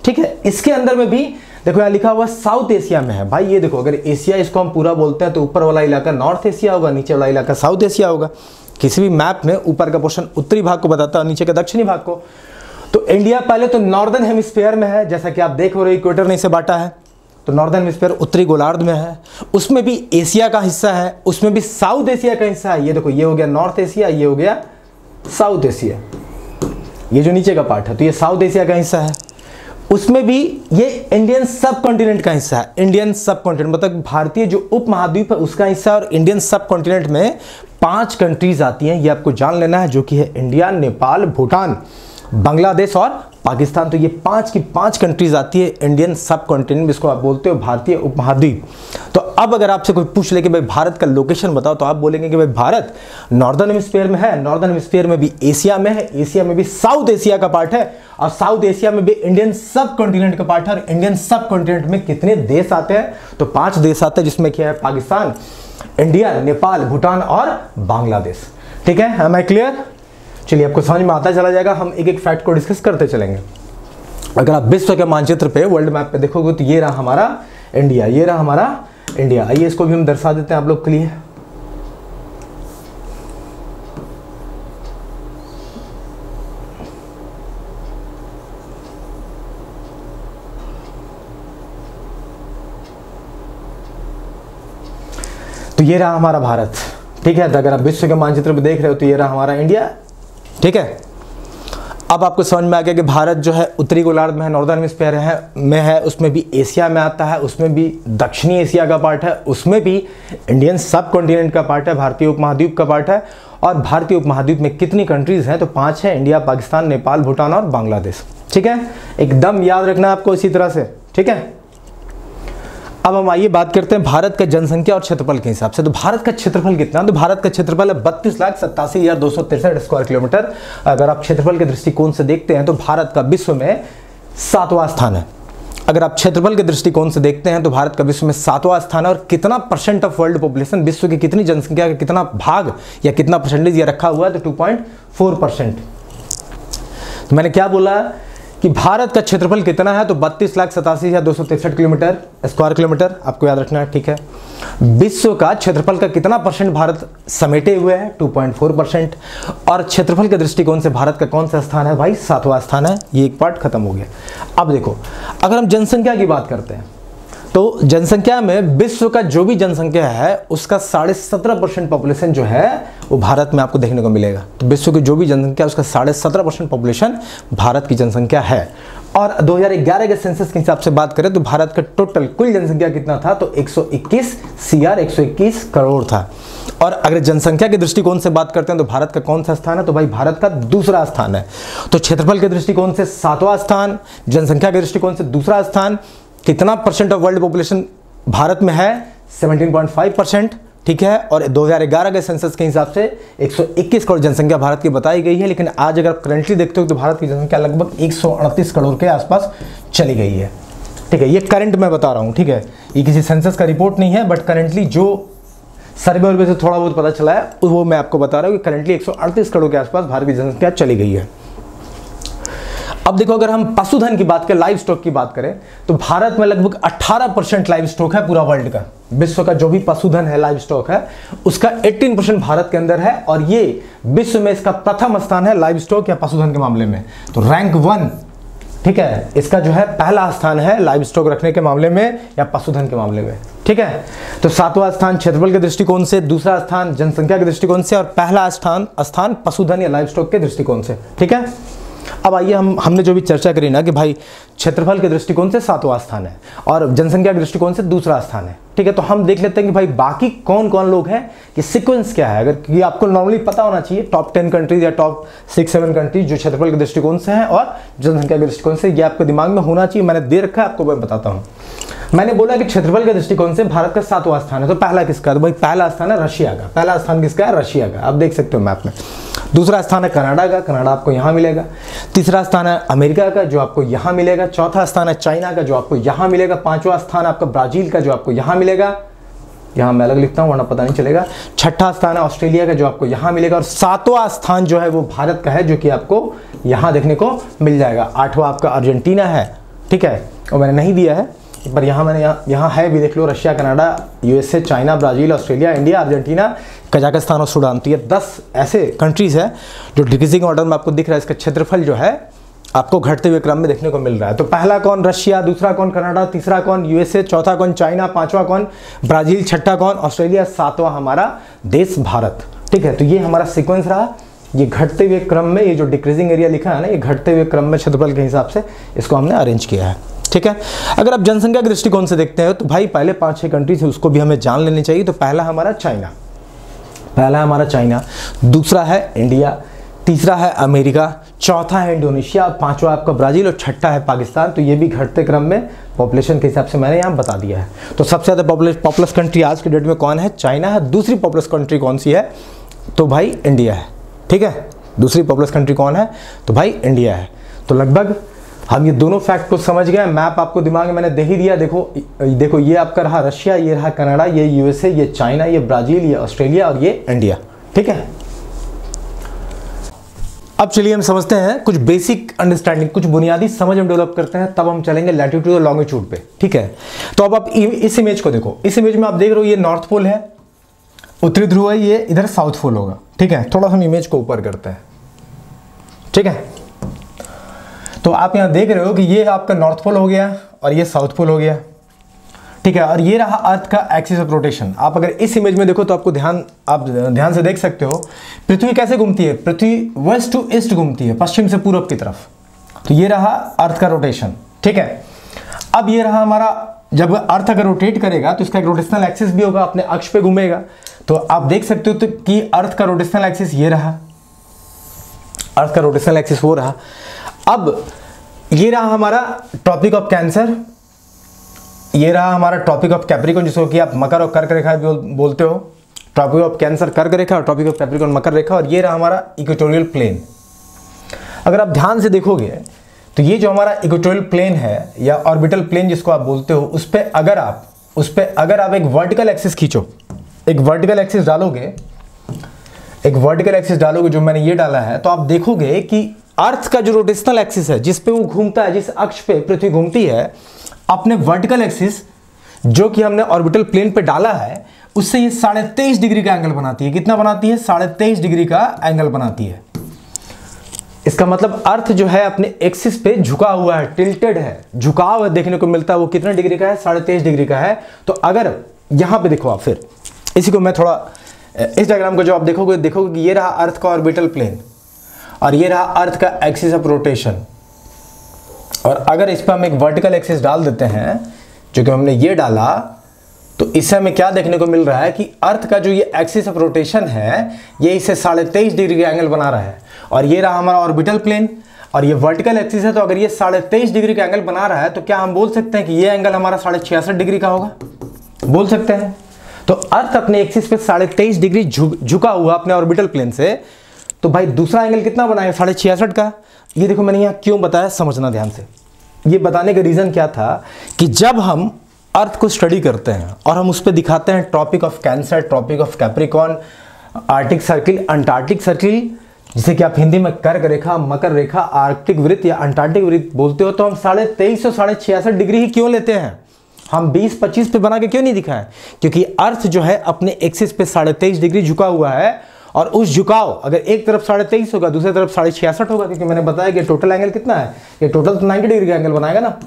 ठीक है। इसके अंदर में भी देखो यहाँ लिखा हुआ साउथ एशिया में है। भाई ये देखो, अगर एशिया इसको हम पूरा बोलते हैं तो ऊपर वाला इलाका नॉर्थ एशिया होगा, नीचे वाला इलाका साउथ एशिया होगा। किसी भी मैप में ऊपर का पोर्शन उत्तरी भाग को बताता है, नीचे का दक्षिणी भाग को। तो इंडिया पहले तो नॉर्दर्न हेमिस्फीयर में है, जैसा कि आप देख रहे हो इक्वेटर ने इसे बांटा है, तो नॉर्दर्न हेमिस्फीयर उत्तरी गोलार्ध में है, उसमें भी एशिया का हिस्सा है, उसमें भी साउथ एशिया का हिस्सा है। ये देखो, ये हो गया नॉर्थ एशिया, ये हो गया साउथ एशिया, ये जो नीचे का पार्ट है तो ये साउथ एशिया का हिस्सा है। उसमें भी ये इंडियन सब कॉन्टिनेंट का हिस्सा है, इंडियन सब कॉन्टिनेंट मतलब भारतीय जो उप महाद्वीप है उसका हिस्सा। और इंडियन सब कॉन्टिनेंट में 5 कंट्रीज आती हैं, ये आपको जान लेना है, जो कि है इंडिया, नेपाल, भूटान, बांग्लादेश और पाकिस्तान। तो ये 5 की 5 कंट्रीज आती है इंडियन सब कॉन्टिनेंट, जिसको आप बोलते हो भारतीय उपमहाद्वीप। तो अब अगर आपसे कोई पूछ ले कि भाई भारत का लोकेशन बताओ, तो आप बोलेंगे कि भाई भारत नॉर्दर्न हेमिस्फीयर में है, नॉर्दर्न हेमिस्फीयर में भी एशिया में है, एशिया में भी साउथ एशिया का पार्ट है, और साउथ एशिया में भी इंडियन सब कॉन्टिनेंट का पार्ट है। और इंडियन सब कॉन्टिनेंट में कितने देश आते हैं, तो 5 देश आते हैं, जिसमें क्या है पाकिस्तान, इंडिया, नेपाल, भूटान और बांग्लादेश। ठीक है, एम आई क्लियर? चलिए आपको समझ में आता चला जाएगा, हम एक एक फैक्ट को डिस्कस करते चलेंगे। अगर आप विश्व के मानचित्र पे, वर्ल्ड मैप पे देखोगे तो ये रहा हमारा इंडिया, ये रहा हमारा इंडिया। आइए इसको भी हम दर्शा देते हैं आप लोग के लिए। तो ये रहा हमारा भारत, ठीक है। तो अगर आप विश्व के मानचित्र पे देख रहे हो तो ये रहा हमारा इंडिया, ठीक है। अब आपको समझ में आ गया कि भारत जो है उत्तरी गोलार्ध में है, नॉर्दर्न हेमिस्फीयर है, उसमें भी एशिया में आता है, उसमें भी दक्षिणी एशिया का पार्ट है, उसमें भी इंडियन सब कॉन्टिनेंट का पार्ट है, भारतीय उपमहाद्वीप का पार्ट है। और भारतीय उपमहाद्वीप में कितनी कंट्रीज हैं, तो 5 है, इंडिया, पाकिस्तान, नेपाल, भूटान और बांग्लादेश, ठीक है। एकदम याद रखना आपको इसी तरह से, ठीक है। अब हम आइए बात करते हैं भारत का जनसंख्या और क्षेत्रफल के हिसाब से। तो भारत का क्षेत्रफल कितना, तो भारत का क्षेत्रफल है 32,87,263 स्क्वायर किलोमीटर। अगर आप क्षेत्रफल के दृष्टिकोण से देखते हैं तो भारत का विश्व में 7वां स्थान है। अगर आप क्षेत्रफल के दृष्टिकोण से देखते हैं तो भारत का विश्व में 7वां स्थान है। और कितना % ऑफ वर्ल्ड पॉपुलेशन, विश्व की कितनी जनसंख्या का कितना भाग या कितना परसेंटेज ये रखा हुआ है, तो 2.4%। तो मैंने क्या बोला कि भारत का क्षेत्रफल कितना है, तो 32,87,263 किलोमीटर स्क्वायर किलोमीटर, आपको याद रखना है, ठीक है। विश्व का क्षेत्रफल का कितना % भारत समेटे हुए है, 2.4%। और क्षेत्रफल के दृष्टिकोण से भारत का कौन सा स्थान है, भाई 7वां स्थान है। ये एक पार्ट खत्म हो गया। अब देखो, अगर हम जनसंख्या की बात करते हैं तो जनसंख्या में विश्व का जो भी जनसंख्या है उसका 17.5% पॉपुलेशन जो है वो भारत में आपको देखने को मिलेगा। तो विश्व की जो भी जनसंख्या उसका 17.5% पॉपुलेशन भारत की जनसंख्या है। और 2011 के सेंसस के हिसाब से बात करें तो भारत का टोटल कुल जनसंख्या कितना था, तो 121 करोड़ था। और अगर जनसंख्या के दृष्टिकोण से बात करते हैं तो भारत का कौन सा स्थान है, तो भाई भारत का दूसरा स्थान है। तो क्षेत्रफल के दृष्टिकोण से 7वां स्थान, जनसंख्या के दृष्टिकोण से दूसरा स्थान। कितना % ऑफ वर्ल्ड पॉपुलेशन भारत में है, 17.5%, ठीक है। और 2011 के सेंसस के हिसाब से 121 करोड़ जनसंख्या भारत की बताई गई है। लेकिन आज अगर करंटली देखते हो तो भारत की जनसंख्या लगभग 138 करोड़ के आसपास चली गई है, ठीक है। ये करंट मैं बता रहा हूँ, ठीक है, ये किसी सेंसस का रिपोर्ट नहीं है, बट करंटली जो सर्वे वर्वे से थोड़ा बहुत पता चला है वो मैं आपको बता रहा हूँ कि करंटली 138 करोड़ के आसपास भारत की जनसंख्या चली गई है। अब देखो, अगर हम पशुधन की बात करें, लाइव स्टॉक की बात करें, तो भारत में लगभग 18% लाइव स्टॉक है पूरा वर्ल्ड का। विश्व का जो भी पशुधन है, लाइव स्टॉक है, उसका 18% भारत के अंदर है, और ये विश्व में इसका प्रथम स्थान है लाइव स्टॉक या पशुधन के मामले में। तो रैंक 1, ठीक है, इसका जो है पहला स्थान है लाइव स्टॉक रखने के मामले में या पशुधन के मामले में, ठीक है। तो 7वां स्थान क्षेत्रफल के दृष्टिकोण से, दूसरा स्थान जनसंख्या के दृष्टिकोण से, और पहला स्थान पशुधन या लाइव स्टॉक के दृष्टिकोण से, ठीक है। अब आइए हमने जो भी चर्चा करी ना कि भाई क्षेत्रफल के दृष्टिकोण से 7वां स्थान है और जनसंख्या के दृष्टिकोण से दूसरा स्थान है, ठीक है। तो हम देख लेते हैं कि भाई बाकी कौन कौन लोग हैं, कि सीक्वेंस क्या है। अगर कि आपको नॉर्मली पता होना चाहिए टॉप 10 कंट्रीज या टॉप 6-7 कंट्रीज जो क्षेत्रफल के दृष्टिकोण से हैं और जनसंख्या के दृष्टिकोण से, ये आपके दिमाग में होना चाहिए। मैंने दे रखा है, आपको मैं बताता हूँ। मैंने बोला कि क्षेत्रफल के दृष्टिकोण से भारत का 7वां स्थान है, तो पहला किसका? तो भाई पहला स्थान है रशिया का। पहला स्थान किसका है? रशिया का। आप देख सकते हो मैप में। दूसरा स्थान है कनाडा का, कनाडा आपको यहाँ मिलेगा। तीसरा स्थान है अमेरिका का, जो आपको यहाँ मिलेगा। चौथा स्थान है चाइना का, जो आपको यहाँ मिलेगा। पांचवा स्थान आपका ब्राजील का, जो आपको यहाँ मिलेगा। यहाँ मैं अलग लिखता हूँ वरना पता नहीं चलेगा। छठा स्थान है ऑस्ट्रेलिया का, जो आपको यहाँ मिलेगा। और 7वां स्थान जो है वो भारत का है, जो कि आपको यहाँ देखने को मिल जाएगा। 8वां आपका अर्जेंटीना है, ठीक है, और मैंने नहीं दिया है पर मैंने यहाँ है भी, देख लो। Russia, Canada, USA, China, Brazil, Australia, India, Argentina, Kazakhstan और सूडान। तो ये 10 ऐसे कंट्रीज है जो डिक्रीजिंग ऑर्डर में आपको दिख रहा है। इसका क्षेत्रफल जो है आपको घटते हुए क्रम में देखने को मिल रहा है। तो पहला कौन? रशिया। दूसरा कौन? कनाडा। तीसरा कौन? यूएसए। चौथा कौन? चाइना। पांचवा कौन? ब्राजील। छठा कौन? ऑस्ट्रेलिया। 7वां हमारा देश भारत, ठीक है। तो ये हमारा सीक्वेंस रहा। ये घटते हुए क्रम में, ये जो डिक्रीजिंग एरिया लिखा है ना, ये घटते हुए क्रम में क्षेत्रफल के हिसाब से इसको हमने अरेंज किया है, ठीक है। अगर आप जनसंख्या के दृष्टिकोण से देखते हैं तो भाई पहले 5-6 कंट्रीज है, उसको भी हमें जान लेनी चाहिए। तो पहला हमारा चाइना, दूसरा है इंडिया, तीसरा है अमेरिका, चौथा है इंडोनेशिया, पांचवा आपका ब्राजील और छठा है पाकिस्तान। तो ये भी घटते क्रम में पॉपुलेशन के हिसाब से मैंने यहाँ बता दिया है। तो सबसे ज़्यादा पॉपुलस कंट्री आज के डेट में कौन है? चाइना है। दूसरी पॉपुलस कंट्री कौन सी है? तो भाई इंडिया है, ठीक है। दूसरी पॉपुलस कंट्री कौन है? तो भाई इंडिया है। तो लगभग हम ये दोनों फैक्ट को समझ गए। मैप आपको दिमाग में मैंने दे ही दिया। देखो ये आपका रहा रशिया, ये रहा कनाडा, ये यूएसए, ये चाइना, ये ब्राजील, ये ऑस्ट्रेलिया और ये इंडिया, ठीक है। अब चलिए हम समझते हैं कुछ बेसिक अंडरस्टैंडिंग, कुछ बुनियादी समझ हम डेवलप करते हैं, तब हम चलेंगे लैटिट्यूड और लॉन्गिट्यूड पे, ठीक है। तो अब आप इस इमेज को देखो। इस इमेज में आप देख रहे हो ये नॉर्थ पोल है, उत्तरी ध्रुव है, ये इधर साउथ पोल होगा, ठीक है। थोड़ा हम इमेज को ऊपर करते हैं, ठीक है। तो आप यहाँ देख रहे हो कि ये आपका नॉर्थ पोल हो गया और ये साउथ पोल हो गया, ठीक है। और ये रहा अर्थ का एक्सिस ऑफ रोटेशन। आप अगर इस इमेज में देखो तो आपको ध्यान से देख सकते हो पृथ्वी कैसे घूमती है। पृथ्वी वेस्ट टू ईस्ट घूमती है, पश्चिम से पूर्व की तरफ। तो ये रहा अर्थ का रोटेशन, ठीक है। अब ये रहा हमारा, जब अर्थ अगर रोटेट करेगा तो इसका एक रोटेशनल एक्सिस भी होगा, अपने अक्ष पे घूमेगा। तो आप देख सकते हो तो कि अर्थ का रोटेशनल एक्सिस ये रहा, अर्थ का रोटेशनल एक्सिस वो रहा। अब ये रहा हमारा ट्रॉपिक ऑफ कैंसर, ये रहा हमारा ट्रॉपिक ऑफ कैप्रिकॉर्न, जिसको कि आप मकर और कर्क रेखा बोलते हो। ट्रॉपिक ऑफ कैंसर कर्क रेखा और ट्रॉपिक ऑफ कैप्रिकॉर्न मकर रेखा। और ये रहा हमारा इक्वेटोरियल प्लेन। अगर आप ध्यान से देखोगे तो ये जो हमारा इक्वेटोरियल प्लेन है या ऑर्बिटल प्लेन जिसको आप बोलते हो, उस पर अगर आप एक वर्टिकल एक्सिस खींचो, एक वर्टिकल एक्सिस डालोगे, जो मैंने ये डाला है, तो आप देखोगे कि अर्थ का जो रोटेशनल एक्सिस है, जिस पे वो घूमता है, जिस अक्ष पे पृथ्वी घूमती है, अपने वर्टिकल एक्सिस जो कि हमने ऑर्बिटल प्लेन पे डाला है, उससे ये 23.5 डिग्री का एंगल बनाती है। कितना बनाती है? 23.5 डिग्री का एंगल बनाती है। इसका मतलब अर्थ जो है अपने एक्सिस पे झुका हुआ है, टिल्टेड है, झुकाव देखने को मिलता है। वो कितने डिग्री का है? 23.5 डिग्री का है। तो अगर यहां पे देखो आप, फिर इसी को मैं थोड़ा, इस डायग्राम को जो आप देखोगे कि ये रहा अर्थ का ऑर्बिटल प्लेन और ये रहा अर्थ का एक्सिस ऑफ रोटेशन। और अगर इस पर हम एक वर्टिकल एक्सिस डाल देते हैं, जो कि हमने ये डाला, तो इससे हमें क्या देखने को मिल रहा है कि अर्थ का जो ये एक्सिस ऑफ रोटेशन है, ये इसे 23.5 डिग्री का एंगल बना रहा है। और ये रहा हमारा ऑर्बिटल प्लेन और ये वर्टिकल एक्सिस है। तो अगर ये 23.5 डिग्री का एंगल बना रहा है, तो क्या हम बोल सकते हैं कि ये एंगल हमारा 66.5 डिग्री का होगा? बोल सकते हैं। तो अर्थ अपने एक्सिस पे 23.5 डिग्री झुका हुआ अपने ऑर्बिटल प्लेन से। तो भाई दूसरा एंगल कितना बनाएगा? 66.5 का। ये देखो मैंने यहाँ क्यों बताया, समझना ध्यान से। ये बताने का रीजन क्या था कि जब हम अर्थ को स्टडी करते हैं और हम उस पर दिखाते हैं Tropic of Cancer, Tropic of Capricorn, Arctic Circle, Antarctic Circle, जिसे कि आप हिंदी में कर्क रेखा, मकर रेखा, आर्कटिक वृत्त या अंटार्कटिक वृत्त बोलते हो, तो हम 2350 और 66 डिग्री ही क्यों लेते हैं? हम 20-25 पे बना के क्यों नहीं दिखाएं? क्योंकि अर्थ जो है अपने एक्सिस पे 23.5 डिग्री झुका हुआ है, और उस झुकाव अगर एक तरफ 23.5 होगा, दूसरी तरफ 66.5 होगा, क्योंकि मैंने बताया कि टोटल एंगल कितना है, ये टोटल तो 90 डिग्री का एंगल बनाएगा ना।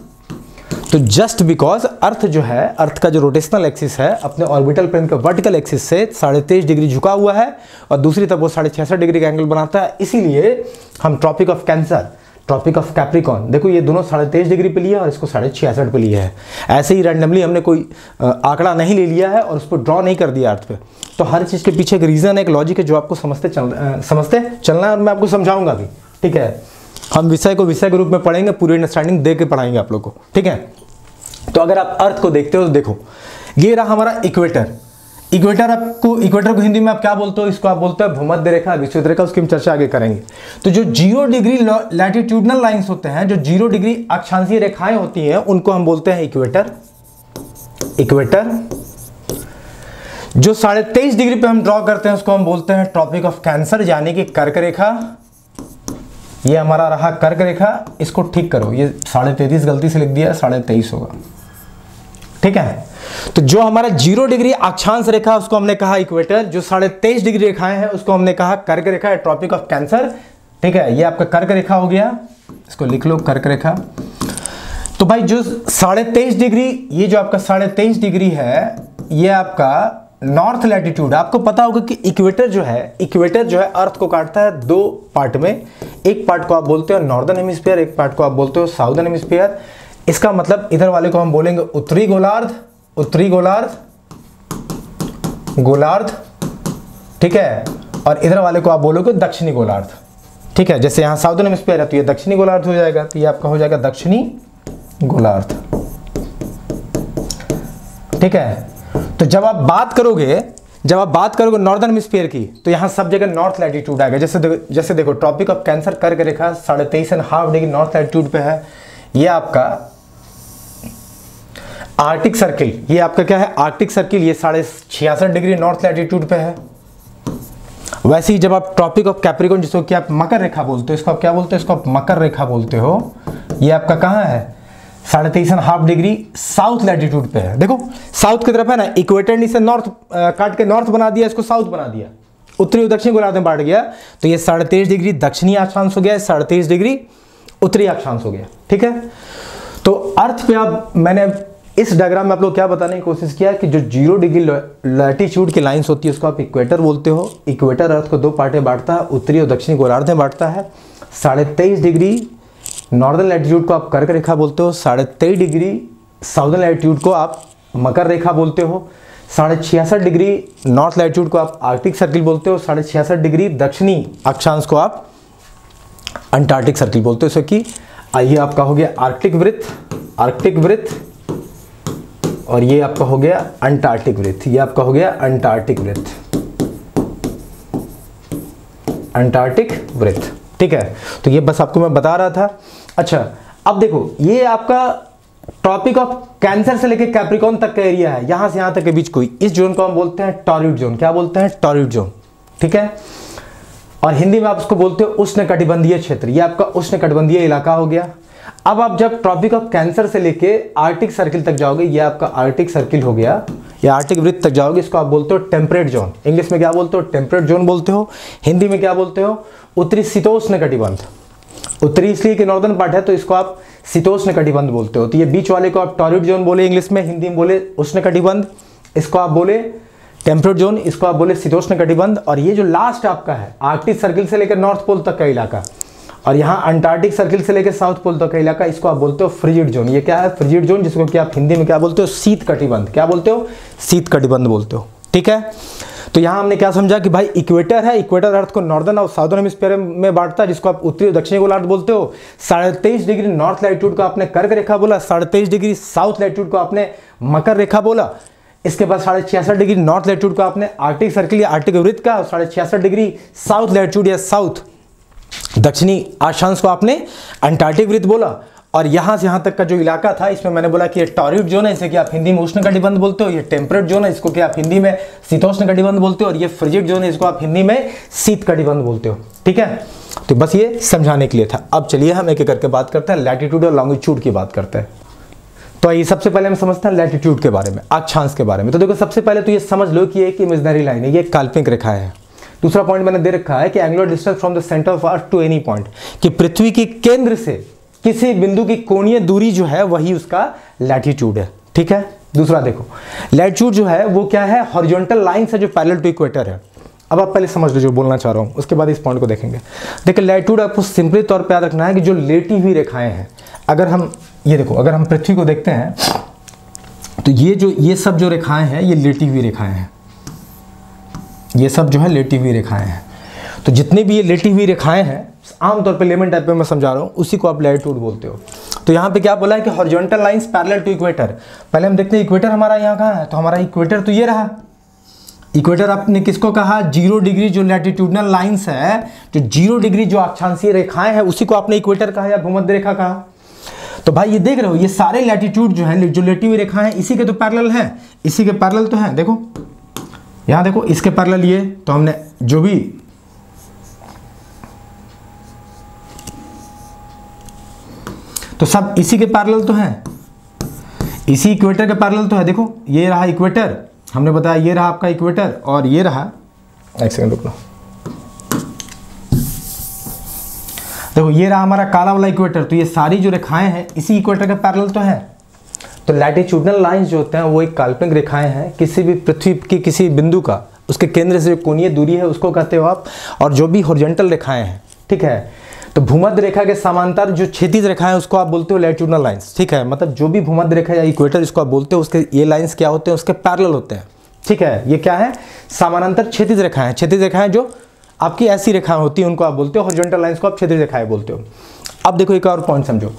तो जस्ट बिकॉज अर्थ जो है, अर्थ का जो रोटेशनल एक्सिस है अपने ऑर्बिटल प्लेन के वर्टिकल एक्सिस से 23.5 डिग्री झुका हुआ है और दूसरी तरफ वो 66.5 डिग्री का एंगल बनाता है, इसीलिए हम Tropic of Cancer, Tropic of Capricorn, देखो ये दोनों 23.5 डिग्री पे लिया और इसको 66.5 पे लिया है। ऐसे ही रैंडमली हमने कोई आंकड़ा नहीं ले लिया है और उसको ड्रॉ नहीं कर दिया अर्थ पे। तो हर चीज़ के पीछे एक रीज़न है, एक लॉजिक है जो आपको समझते चलना है और मैं आपको समझाऊंगा भी, ठीक है। हम विषय को विषय के रूप में पढ़ेंगे, पूरी अंडरस्टैंडिंग दे के पढ़ाएंगे आप लोग को, ठीक है। तो अगर आप अर्थ को देखते हो तो देखो ये रहा हमारा इक्वेटर। इक्वेटर को हिंदी में आप क्या बोलते हो? इसको आप बोलते हो भूमध्य रेखा, विषुवत रेखा, उसकी हम चर्चा आगे करेंगे। तो जो 0 डिग्री लैटिट्यूडनल लाइंस होते हैं, जो 0 डिग्री अक्षांशीय रेखाएं होती हैं, उनको हम बोलते हैं इक्वेटर। जो 23.5 डिग्री पे हम ड्रॉ करते हैं उसको हम बोलते हैं ट्रॉपिक ऑफ कैंसर, यानी कि कर्क रेखा। ये हमारा रहा कर्क रेखा, इसको ठीक करो, ये 33.5 गलती से लिख दिया, 23.5 होगा, ठीक है। तो जो हमारा 0 डिग्री अक्षांश रेखा उसको हमने कहा इक्वेटर, जो 23.5 डिग्री रेखाएं हैं उसको हमने कहा कर्क रेखा, ट्रॉपिक ऑफ कैंसर, ठीक है। ये आपका कर्क रेखा हो गया, इसको लिख लो कर्क रेखा। तो भाई जो 23.5 डिग्री, ये जो आपका 23.5 डिग्री है, ये आपका नॉर्थ लैटिट्यूड। आपको पता होगा कि इक्वेटर जो है अर्थ को काटता है 2 पार्ट में। एक पार्ट को आप बोलते हो नॉर्दर्न हेमिस्फीयर, एक पार्ट को आप बोलते हो साउदर्न हेमिस्फीयर। इसका मतलब इधर वाले को हम बोलेंगे उत्तरी गोलार्ध, ठीक है, और इधर वाले को आप बोलोगे दक्षिणी गोलार्ध, ठीक है। जैसे यहाँ साउदर्न हेमिस्फीयर है तो ये दक्षिणी गोलार्ध हो जाएगा, तो ये आपका हो जाएगा दक्षिणी गोलार्ध, ठीक है। तो जब आप बात करोगे नॉर्दर्न हेमिस्फीयर की, तो यहाँ सब जगह नॉर्थ लैटिट्यूड आएगा। जैसे देखो ट्रॉपिक ऑफ कैंसर कर्क रेखा 23.5 डिग्री नॉर्थ लैटिट्यूड पे है। ये आपका आर्कटिक सर्किल, ये आपका क्या है आर्कटिक सर्किल, ये 66.5 डिग्री नॉर्थ लैटिट्यूड पे है। वैसे ही जब आप ट्रॉपिक ऑफ कैप्रिकॉर्न, जिसको कि आप मकर रेखा बोलते हो, इसको आप क्या बोलते हो? इसको आप मकर रेखा बोलते हो। ये आपका कहाँ है? 23.5 डिग्री साउथ लैटिट्यूड पे है। देखो साउथ की तरफ है ना, इक्वेटर ने से नॉर्थ काट के नॉर्थ बना दिया, इसको साउथ बना दिया, उत्तरी और दक्षिणी गोलार्ध में बांट गया। तो ये 23.5 डिग्री दक्षिणी अक्षांश हो गया, 23.5 डिग्री उत्तरी अक्षांश हो गया, ठीक है। तो अर्थ पे आप, मैंने इस डायग्राम में आप लोग क्या बताने की कोशिश किया कि जो 0 डिग्री लैटिट्यूड की लाइंस होती है उसको आप इक्वेटर बोलते हो। इक्वेटर अर्थ को 2 पार्ट बांटता है, उत्तरी और दक्षिणी गोलार्ध में बांटता है। 23.5 डिग्री नॉर्दर्न लैटिट्यूड को आप कर्क रेखा बोलते हो, 23.5 डिग्री साउदर्न लैटिट्यूड को आप मकर रेखा बोलते हो, 66.5 डिग्री नॉर्थ लैटिट्यूड को आप आर्कटिक सर्किल बोलते हो, 66.5 डिग्री दक्षिणी अक्षांश को आप अंटार्कटिक सर्किल बोलते हो। कि ये आपका हो गया आर्कटिक वृत्त, और ये आपका हो गया अंटार्कटिक वृत्त, ये आपका हो गया अंटार्कटिक वृत्त, ठीक है। तो ये बस आपको मैं बता रहा था। अच्छा अब देखो ये आपका ट्रॉपिक ऑफ कैंसर से लेकर कैप्रिकॉर्न तक का एरिया है, यहां से यहां तक के बीच कोई, इस जोन को हम बोलते हैं टॉरिड जोन। क्या बोलते हैं? टॉरिड जोन, ठीक है। और हिंदी में आप उसको बोलते हो उष्णकटिबंधीय क्षेत्र। ये आपका उष्णकटिबंधीय इलाका हो गया। अब आप जब ट्रॉपिक ऑफ कैंसर से लेके आर्कटिक सर्किल तक जाओगे, ये आपका आर्कटिक सर्किल हो गया, या आर्कटिक वृत्त तक जाओगे, इसको आप बोलते हो टेम्परेट जोन। इंग्लिश में क्या बोलते हो? टेम्परेट जोन बोलते हो। हिंदी में क्या बोलते हो? उत्तरी शीतोष्ण कटिबंध। उत्तरी इसलिए कि नॉर्दर्न पार्ट है तो इसको आप शीतोष्ण कटिबंध बोलते हो। तो ये बीच वाले को आप टॉरिड जोन बोले इंग्लिश में, हिंदी में बोले उष्ण कटिबंध, इसको आप बोले टेम्परेट जोन, इसको आप बोले शीतोष्ण कटिबंध। और ये जो लास्ट आपका है आर्कटिक सर्किल से लेकर नॉर्थ पोल तक का इलाका, और यहाँ अंटार्कटिक सर्किल से लेकर साउथ पोल तक का इलाका, इसको आप बोलते हो फ्रिजिड जोन। ये क्या है? फ्रिजिड जोन, जिसको कि आप हिंदी में क्या बोलते हो? शीत कटिबंध। क्या बोलते हो? शीत कटिबंध बोलते हो, ठीक है। तो यहाँ हमने क्या समझा कि भाई इक्वेटर है, इक्वेटर अर्थ को नॉर्दर्न और साउदर्न हेमिस्फीयर में बांटता है, जिसको आप उत्तरी और दक्षिणी गोलार्ध बोलते हो। 23.5 डिग्री नॉर्थ लैटिट्यूड को आपने कर्क रेखा बोला, 23.5 डिग्री साउथ लैटिट्यूड को आपने मकर रेखा बोला। इसके बाद 66.5 डिग्री नॉर्थ लैटिट्यूड को आपने आर्कटिक सर्किल या आर्कटिक वृत्त का, 66.5 डिग्री साउथ लैटिट्यूड या साउथ दक्षिणी अक्षांश को आपने अंटार्कटिक वृत्त बोला। और यहाँ से यहाँ तक का जो इलाका था, इसमें मैंने बोला कि ये टॉरिड जोन है, इसे कि आप हिंदी में उष्णकटिबंध बोलते हो, ये टेम्परेट जोन है, इसको कि आप हिंदी में शीतोष्णकटिबंध बोलते हो, और ये फ्रिजिड जोन है, इसको आप हिंदी में शीतकटिबंध बोलते हो। ठीक है, तो बस ये समझाने के लिए था। अब चलिए हम एक एक करके बात करते हैं, लैटिट्यूड और लॉन्गिट्यूड की बात करते हैं। तो ये सबसे पहले हम समझते हैं लैटिट्यूड के बारे में, अक्षांश के बारे में। तो देखो सबसे पहले तो ये समझ लो कि एक इमेजिनरी लाइन है, ये काल्पनिक रेखा है। दूसरा पॉइंट मैंने दे रखा है कि angular distance from the centre of earth to any point, कि पृथ्वी के केंद्र से किसी बिंदु की कोणीय दूरी जो है वही उसका लैटिट्यूड है। ठीक है, दूसरा देखो लैटिट्यूड जो है वो क्या है, हॉरिजॉन्टल लाइंस है जो पैरेलल टू इक्वेटर है। अब आप पहले समझ लो जो बोलना चाह रहा हूं, उसके बाद इस पॉइंट को देखेंगे। देखिए लैटिट्यूड आपको सिंपली तौर पे याद रखना है कि जो लेटी हुई रेखाएं हैं, अगर हम ये देखो, अगर हम पृथ्वी को देखते हैं तो ये सब जो रेखाएं हैं ये लेटी हुई रेखाएं हैं, ये सब जो है लेटी हुई रेखाएं हैं। तो जितनी भी ये लेटी हुई रेखाएं हैं, आमतौर पे लेमन टाइप पे मैं समझा रहा हूँ, उसी को आप लैटिट्यूड बोलते हो। तो यहाँ पे क्या बोला है कि horizontal lines parallel to equator. पहले हम देखते हैं इक्वेटर हमारा यहाँ कहाँ है, तो हमारा इक्वेटर तो ये रहा। इक्वेटर आपने किसको कहा, 0 डिग्री जो लैटिट्यूडनल लाइंस है, जो 0 डिग्री जो अक्षांशीय रेखाएं हैं, उसी को आपने इक्वेटर कहा या भूमध्य रेखा कहा। तो भाई ये देख रहे हो, ये सारे लैटिट्यूड जो है, जो लेटी हुई रेखाएं हैं, इसी के तो पैरेलल है, इसी के पैरेलल तो है। देखो यहां देखो, इसके पैरेलल ये, तो हमने जो भी तो सब इसी के पैरेलल तो है, इसी इक्वेटर के पैरेलल तो है। देखो ये रहा इक्वेटर, हमने बताया ये रहा आपका इक्वेटर, और ये रहा, एक सेकंड रुक लो, देखो ये रहा हमारा काला वाला इक्वेटर। तो ये सारी जो रेखाएं हैं इसी इक्वेटर के पैरेलल तो है। तो लैटिट्यूडनल लाइंस जो होते हैं वो एक काल्पनिक रेखाएं हैं, किसी भी पृथ्वी की किसी बिंदु का उसके केंद्र से जो कोणीय दूरी है उसको कहते हो आप। और जो भी हॉरिजॉन्टल रेखाएं हैं, ठीक है, तो भूमध्य रेखा के समांतर जो क्षैतिज रेखाएं उसको आप बोलते हो लैटिट्यूडनल लाइंस। ठीक है, मतलब जो भी भूमध्य रेखा या इक्वेटर इसको आप बोलते हो, उसके ये लाइंस क्या होते हैं, उसके पैरेलल होते हैं। ठीक है, ये क्या है, समानांतर क्षैतिज रेखाएं। क्षैतिज रेखाएं जो आपकी ऐसी रेखाएं होती हैं उनको आप बोलते हो, हॉरिजॉन्टल लाइंस को आप क्षैतिज रेखाएं बोलते हो। अब देखो एक और पॉइंट समझो,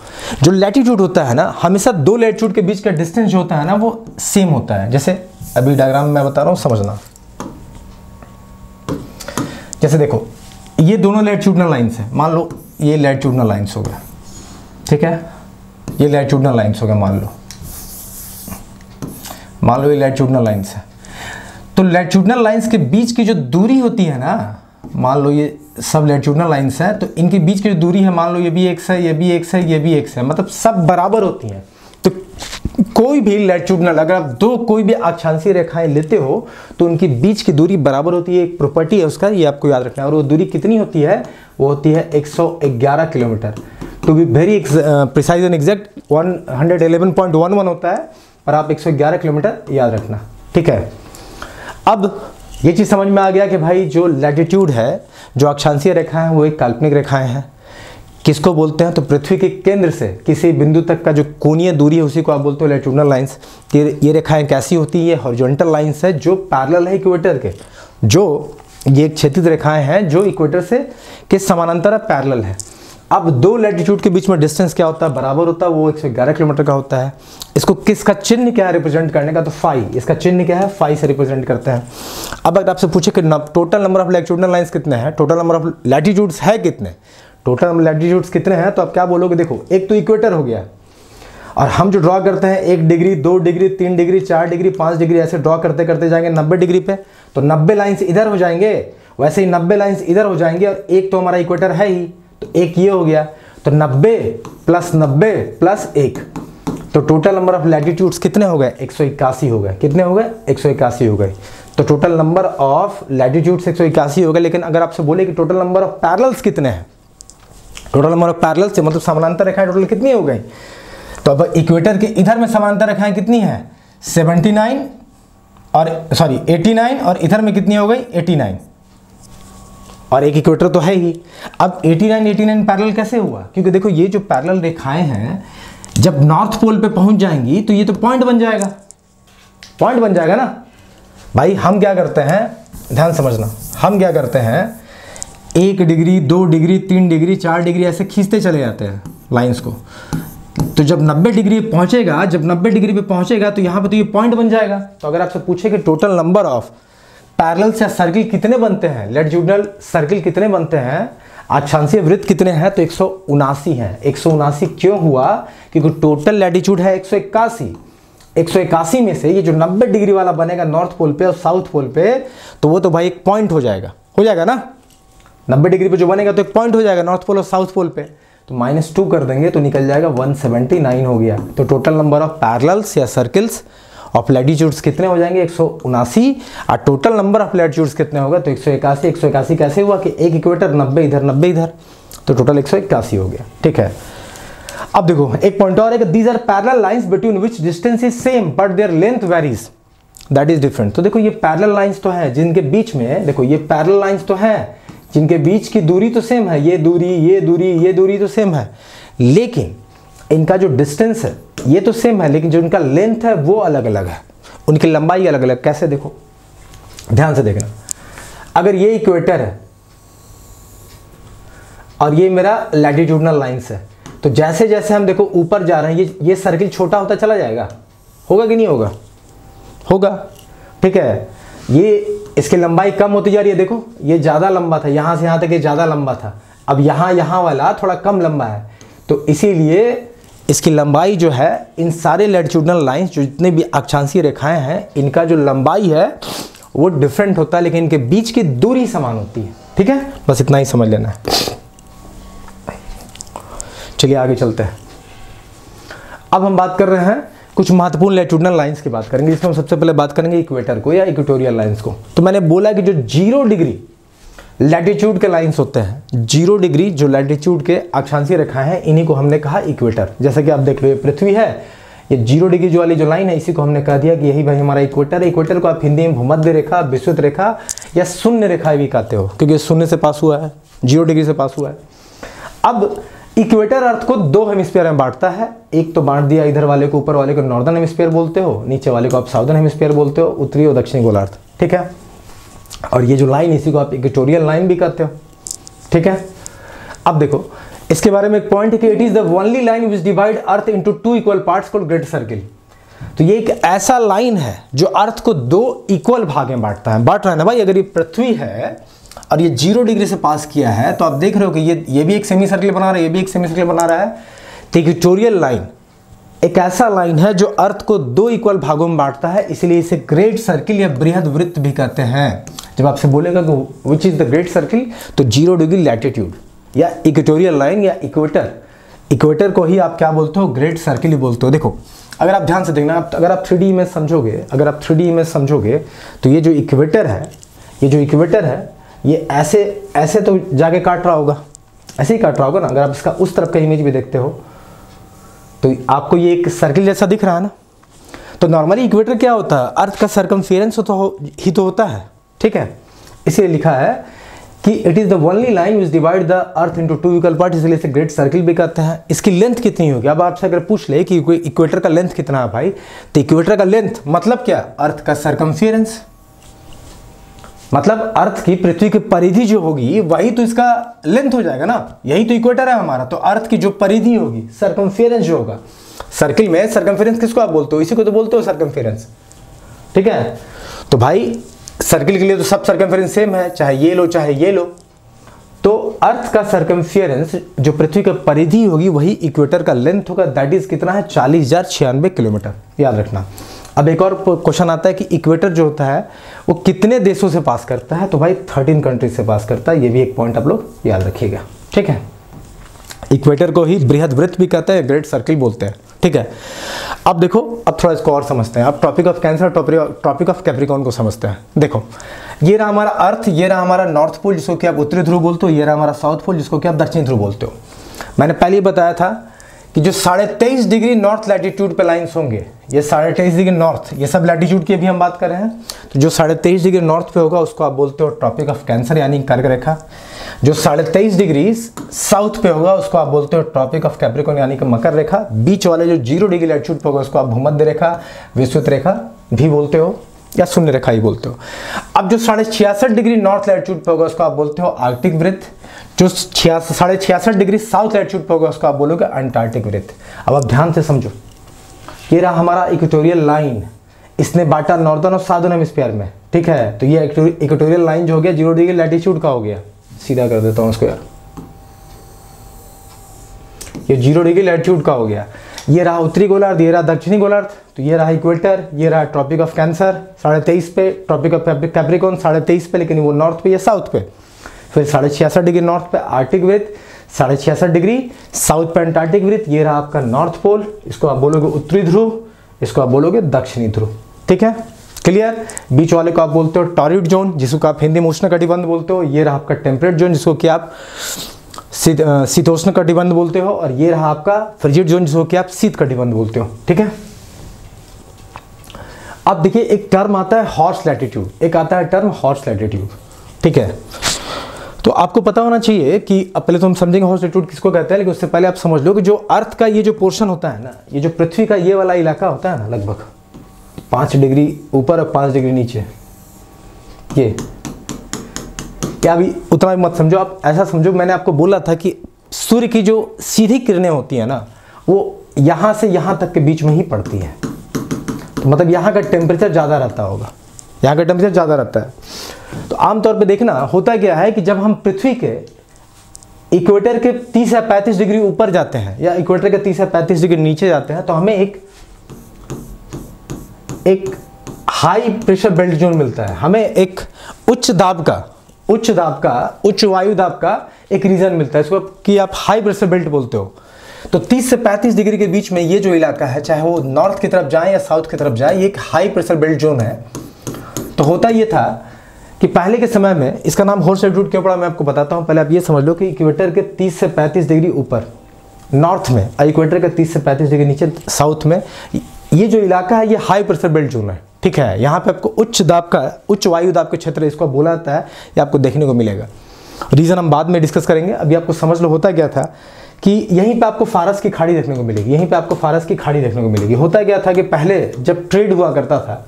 जो लैटिट्यूड होता है ना, हमेशा दो लैटिट्यूड के बीच का डिस्टेंस जो होता है ना वो सेम होता है। जैसे अभी डायग्राम में मैं बता रहा हूं, समझना। जैसे देखो ये दोनों लैटिट्यूडनल लाइंस है, मान लो ये लैटिट्यूडनल लाइंस हो गया, ठीक है, ये लैटिट्यूडनल लाइंस हो गया, मान लो ये लैटिट्यूडनल लाइंस है। तो लैटिट्यूडनल लाइंस के बीच की जो दूरी होती है ना, मान लो ये सब लैटिट्यूडनल लाइंस है, तो इनके बीच की जो दूरी है, मान लो ये भी x है, ये भी x है, ये भी x है, मतलब सब बराबर होती हैं। तो कोई भी लैटिट्यूडनल, अगर आप दो कोई भी अक्षांशीय रेखाएं लेते हो तो उनके बीच की दूरी बराबर होती है, एक प्रॉपर्टी है उसका, ये आपको याद रखना है। और वो दूरी कितनी होती है, वो होती है 111 kilometre. To be very precise and exact 111.11 होता है, और आप 111 किलोमीटर याद रखना। ठीक है, अब ये चीज़ समझ में आ गया कि भाई जो लैटिट्यूड है, जो अक्षांशीय रेखा है, वो एक काल्पनिक रेखाएं हैं। किसको बोलते हैं, तो पृथ्वी के केंद्र से किसी बिंदु तक का जो कोणीय दूरी है उसी को आप बोलते हो लैटिट्यूडनल लाइंस। ये रेखाएं कैसी होती है, ये हॉरिजॉन्टल लाइंस है जो पैरेलल है इक्वेटर के। जो ये क्षैतिज रेखाएं हैं जो इक्वेटर से के समानांतर पैरेलल है। अब दो लैटिट्यूड के बीच में डिस्टेंस क्या होता है, बराबर होता है, वो 111 किलोमीटर का होता है। इसको किसका चिन्ह क्या है रिप्रेजेंट करने का, तो फाई, इसका चिन्ह क्या है, फाई से रिप्रेजेंट करते हैं। अब अगर आपसे पूछे कि total number of latitudinal lines कितने हैं, टोटल नंबर ऑफ लैटिट्यूड्स है कितने, टोटल लैटिट्यूड्स कितने हैं, तो आप क्या बोलोगे, देखो एक तो इक्वेटर हो गया, और हम जो ड्रॉ करते हैं 1 degree 2 degree 3 degree 4 degree 5 degree ऐसे ड्रॉ करते करते जाएंगे 90 डिग्री पे, तो 90 लाइन्स इधर हो जाएंगे, वैसे ही 90 लाइन्स इधर हो जाएंगे, और एक तो हमारा इक्वेटर है ही, तो एक ये हो गया। तो 90 + 90 + 1, तो टोटल नंबर ऑफ लैटिट्यूड्स कितने हो गए, 181 हो गए। कितने हो गए, 181 हो गए। तो टोटल नंबर ऑफ लैटिट्यूड्स 181 हो गए। लेकिन अगर आपसे बोले कि टोटल नंबर ऑफ पैरेलल्स कितने हैं, टोटल नंबर ऑफ पैरेलल्स से मतलब समानांतर रेखाएं टोटल कितनी हो गई, तो अब इक्वेटर के इधर में समानांतर रेखाएं कितनी हैं, 89 और इधर में कितनी हो गई, 89, और एक इक्वेटर तो है ही। अब 89 पैरेलल कैसे हुआ, क्योंकि देखो ये जो पैरेलल रेखाएं हैं जब नॉर्थ पोल पे पहुंच जाएंगी तो ये तो पॉइंट बन जाएगा, पॉइंट बन जाएगा ना भाई। हम क्या करते हैं, ध्यान समझना, हम क्या करते हैं 1 डिग्री 2 डिग्री 3 डिग्री 4 डिग्री ऐसे खींचते चले जाते हैं लाइंस को। तो जब 90 डिग्री पहुंचेगा, जब 90 डिग्री पे पहुंचेगा तो यहाँ पे तो ये पॉइंट बन जाएगा। तो अगर आपसे पूछे कि टोटल नंबर ऑफ पैरेलल्स या सर्किल कितने बनते हैं, लैटिट्यूडनल सर्किल कितने बनते हैं, अक्षांशीय वृत्त कितने हैं? तो 179 हैं। 179 क्यों हुआ? क्योंकि टोटल लैटिट्यूड है 181। 181 में से ये जो 90 डिग्री वाला बनेगा नॉर्थ पोल पे और साउथ पोल पे, तो वो तो भाई एक पॉइंट हो जाएगा ना। 90 डिग्री पे जो बनेगा तो एक पॉइंट हो जाएगा नॉर्थ पोल और साउथ पोल पे, तो -2 कर देंगे तो निकल जाएगा 179 हो गया। तो टोटल नंबर ऑफ पैरेलल्स या सर्कल्स ऑफ लैटिट्यूड्स कितने हो जाएंगे? 179। और टोटल नंबर ऑफ लैटिट्यूड्स कितने होगा? तो 181। 181 कैसे हुआ कि एक इक्वेटर 90 इधर 90 इधर, तो टोटल 181 हो गया। ठीक है, अब देखो एक पॉइंट और है कि these are parallel lines between which distance is same but their length varies, that is different. तो देखो ये पैरेलल लाइंस तो है जिनके बीच में, देखो ये पैरेलल लाइंस तो है जिनके बीच की दूरी तो सेम है, ये दूरी तो सेम है, लेकिन इनका जो डिस्टेंस है ये तो सेम है, लेकिन जो इनका लेंथ है वो अलग अलग है, उनकी लंबाई अलग अलग। कैसे? देखो ध्यान से देखना, अगर ये इक्वेटर है और ये मेरा लैटिट्यूडनल लाइंस है, तो जैसे जैसे हम देखो ऊपर जा रहे हैं ये सर्किल छोटा होता चला जाएगा, होगा कि नहीं होगा? होगा। ठीक है, ये इसकी लंबाई कम होती जा रही है। देखो ये ज़्यादा लंबा था, यहाँ से यहाँ तक ये ज़्यादा लंबा था, अब यहाँ वाला थोड़ा कम लंबा है, तो इसीलिए इसकी लंबाई जो है इन सारे लैटिट्यूडनल लाइंस जो जितने भी अक्षांशीय रेखाएं हैं इनका जो लंबाई है वो डिफरेंट होता है, लेकिन इनके बीच की दूरी समान होती है। ठीक है, बस इतना ही समझ लेना है। चलिए आगे चलते हैं। अब हम बात कर रहे हैं कुछ महत्वपूर्ण लैटिट्यूडनल लाइंस की बात करेंगे, जिसमें हम सबसे पहले बात करेंगे इक्वेटर को या इक्वेटोरियल लाइंस को। तो मैंने बोला कि जो 0 डिग्री लैटिट्यूड के लाइंस होते हैं, 0 डिग्री जो लैटिट्यूड के अक्षांशीय रेखाएं हैं, इन्हीं को हमने कहा इक्वेटर। जैसा कि आप देख रहे हो पृथ्वी है, ये 0 डिग्री जो वाली जो लाइन है इसी को हमने कह दिया कि यही भाई हमारा इक्वेटर है। इक्वेटर को आप हिंदी में भूमध्य रेखा, विषुवत रेखा या शून्य रेखा भी कहते हो, क्योंकि शून्य से पास हुआ है, 0 डिग्री से पास हुआ है। अब इक्वेटर अर्थ को 2 हेमिस्फीयर में बांटता है। एक तो बांट दिया इधर वाले को, ऊपर वाले को नॉर्दर्न हेमिस्फीयर बोलते हो, नीचे वाले को आप साउदर्न हेमिस्फीयर बोलते हो, उत्तरी और दक्षिणी गोलार्ध। ठीक है, और ये जो लाइन इसी को आप इक्वेटोरियल लाइन भी कहते हो। ठीक है, अब देखो इसके बारे में एक पॉइंट है कि it is the only line which divide earth into 2 equal parts called great circle. तो ये एक ऐसा लाइन है जो अर्थ को 2 इक्वल भाग में बांटता है। बांट रहा है ना भाई, अगर ये पृथ्वी है और ये 0 डिग्री से पास किया है, तो आप देख रहे हो कि ये भी एक सेमी सर्किल बना रहा है, ये भी एक सेमी सर्किल बना रहा है। तो इक्वेटोरियल लाइन एक ऐसा लाइन है जो अर्थ को 2 इक्वल भागों में बांटता है, इसलिए इसे ग्रेट सर्किल या बृहद वृत्त भी कहते हैं। जब आपसे बोलेगा कि which is the great circle, तो 0 डिग्री लैटिट्यूड या इक्वेटोरियल लाइन या इक्वेटर को ही आप क्या बोलते हो? ग्रेट सर्किल ही बोलते हो। देखो अगर आप ध्यान से देखना, अगर आप 3D इमेज समझोगे, तो ये जो इक्वेटर है, ये ऐसे तो जाके काट रहा होगा, ऐसे ही काट रहा होगा ना। अगर आप इसका उस तरफ का इमेज भी देखते हो तो आपको ये एक सर्किल जैसा दिख रहा है ना। तो नॉर्मली इक्वेटर क्या होता है? अर्थ का सर्कमफेरेंस ही तो होता है। ठीक है, इसलिए लिखा है कि it is the only line which divide the earth into 2 equal part, इसलिए इसे ग्रेट सर्किल भी कहते हैं। इसकी लेंथ कितनी होगी? अब आपसे अगर पूछ ले कि इक्वेटर का लेंथ कितना है भाई, तो इक्वेटर का लेंथ मतलब क्या? अर्थ का सर्कमफेरेंस, मतलब अर्थ की पृथ्वी की परिधि जो होगी वही तो इसका लेंथ हो जाएगा ना। यही तो इक्वेटर है हमारा, तो अर्थ की जो परिधि होगी, सर्कमफेरेंस जो होगा, सर्किल में सर्कमफेरेंस किसको आप बोलते हो? इसी को तो बोलते हो सर्कमफेरेंस। ठीक है, तो भाई सर्किल के लिए तो सब सर्कमफेरेंस सेम है, चाहे ये लो चाहे ये लो। तो अर्थ का सर्कमफेरेंस जो पृथ्वी की परिधि होगी वही इक्वेटर का लेंथ होगा, दैट इज कितना है? 40,096 किलोमीटर। याद रखना। अब एक और क्वेश्चन आता है कि इक्वेटर जो होता है वो कितने देशों से पास करता है? तो भाई 13 कंट्रीज से पास करता है। ये भी एक पॉइंट आप लोग याद रखिएगा। ठीक है, इक्वेटर को ही बृहद वृत्त भी कहते हैं, ग्रेट सर्किल बोलते हैं। ठीक है, अब देखो, अब थोड़ा इसको और समझते हैं। अब Tropic of Cancer, Tropic of Capricorn को समझते हैं। देखो ये रहा हमारा अर्थ, ये रहा हमारा नॉर्थ पोल जिसको कि आप उत्तरी ध्रुव बोलते हो, ये रहा हमारा साउथ पोल जिसको कि आप दक्षिणी ध्रुव बोलते हो। मैंने पहले ही बताया था कि जो 23.5 डिग्री नॉर्थ लैटिट्यूड पे लाइंस होंगे, ये 23.5 डिग्री नॉर्थ, ये सब लैटिट्यूड की भी हम बात कर रहे हैं। तो जो 23.5 डिग्री नॉर्थ पे होगा उसको आप बोलते हो ट्रॉपिक ऑफ कैंसर यानी कर्क रेखा। जो 23.5 डिग्री साउथ पे होगा उसको आप बोलते हो ट्रॉपिक ऑफ कैप्रिकॉर्न यानी कि मकर रेखा। बीच वाले जो 0 डिग्री लैटिट्यूड पे होगा उसको आप भूमध्य रेखा, विषुवत रेखा भी बोलते हो या शून्य रेखा ही बोलते हो। अब जो 66.5 डिग्री नॉर्थ लैटिट्यूड पे होगा उसको आप बोलते हो आर्कटिक वृत्त। जो 66.5 डिग्री साउथ लैटिट्यूड पे होगा उसको आप बोलोगे अंटार्कटिक वृत्त। अब आप ध्यान से समझो, ये रहा हमारा इक्वेटोरियल लाइन, इसने बांटा नॉर्दर्न और साउदर्न हेमिस्फीयर में। ठीक है, तो ये इक्वेटोरियल लाइन जो हो गया 0 डिग्री लैटिट्यूड का हो गया। सीधा कर देता हूँ उसको यार। ये 0 डिग्री लैटिट्यूड का हो गया। ये रहा उत्तरी गोलार्ध, ये रहा दक्षिणी गोलार्ध, तो ये रहा इक्वेटर, ये रहा ट्रॉपिक ऑफ कैंसर 23.5 पे, ट्रॉपिक ऑफ कैप्रिकॉर्न 23.5 पे, लेकिन वो नॉर्थ पे या साउथ पे। फिर 66.5 डिग्री नॉर्थ पे आर्टिक वृत्त, 66.5 डिग्री साउथ पे अंटार्कटिक वृत्त, ये रहा आपका नॉर्थ पोल, इसको आप बोलोगे उत्तरी ध्रुव, इसको आप बोलोगे दक्षिणी ध्रुव। ठीक है, क्लियर। बीच वाले को आप बोलते हो टॉरिड जोन, जिसको आप हिंदी में उष्णकटिबंध बोलते हो। ये रहा आपका टेम्परेट जोन, जिसको कि आप शीतोष्ण कटिबंध बोलते हो। और ये रहा आपका फ्रिजिड जोन, जिसको कि आप शीत कटिबंध बोलते हो। ठीक है, अब देखिए एक टर्म आता है हॉर्स लैटिट्यूड, एक आता है टर्म हॉर्स लैटिट्यूड। ठीक है, तो आपको पता होना चाहिए कि अब पहले तो हम समझेंगे हॉर्स लैटिट्यूड किसको कहते हैं, लेकिन उससे पहले आप समझ लो कि जो अर्थ का ये जो पोर्शन होता है ना, ये जो पृथ्वी का ये वाला इलाका होता है ना, लगभग 5 डिग्री ऊपर और 5 डिग्री नीचे, ये क्या अभी उतना भी मत समझो, आप ऐसा समझो मैंने आपको बोला था कि सूर्य की जो सीधी किरणें होती है ना, वो यहाँ से यहाँ तक के बीच में ही पड़ती है। तो मतलब यहाँ का टेम्परेचर ज़्यादा रहता होगा, यहाँ का टेम्परेचर ज़्यादा रहता है। तो आमतौर पे देखना होता क्या है कि जब हम पृथ्वी के इक्वेटर के 30 या 35 डिग्री ऊपर जाते हैं या इक्वेटर के 30 या 35 डिग्री नीचे जाते हैं, तो हमें एक हाई प्रेशर बेल्ट जोन मिलता है, हमें एक उच्च वायु दाब का एक रीजन मिलता है, इसको कि आप हाई प्रेशर बेल्ट बोलते हो। तो 30 से 35 डिग्री के बीच में ये जो इलाका है, चाहे वो नॉर्थ की तरफ जाए या साउथ की तरफ जाए, ये एक हाई प्रेशर बेल्ट जोन है। तो होता ये था कि पहले के समय में, इसका नाम हॉर्स लैटिट्यूड क्यों पड़ा मैं आपको बताता हूँ। पहले आप ये समझ लो कि इक्वेटर के 30 से 35 डिग्री ऊपर नॉर्थ में, इक्वेटर के 30 से 35 डिग्री नीचे साउथ में, ये जो इलाका है ये हाई प्रेशर बेल्ट जोन है। ठीक है, यहाँ पे आपको उच्च वायु दाब का क्षेत्र इसको बोला जाता है, ये आपको देखने को मिलेगा। रीज़न हम बाद में डिस्कस करेंगे, अभी आपको समझ लो होता क्या था कि यहीं पे आपको फारस की खाड़ी देखने को मिलेगी, यहीं पे आपको फारस की खाड़ी देखने को मिलेगी। होता क्या था कि पहले जब ट्रेड हुआ करता था,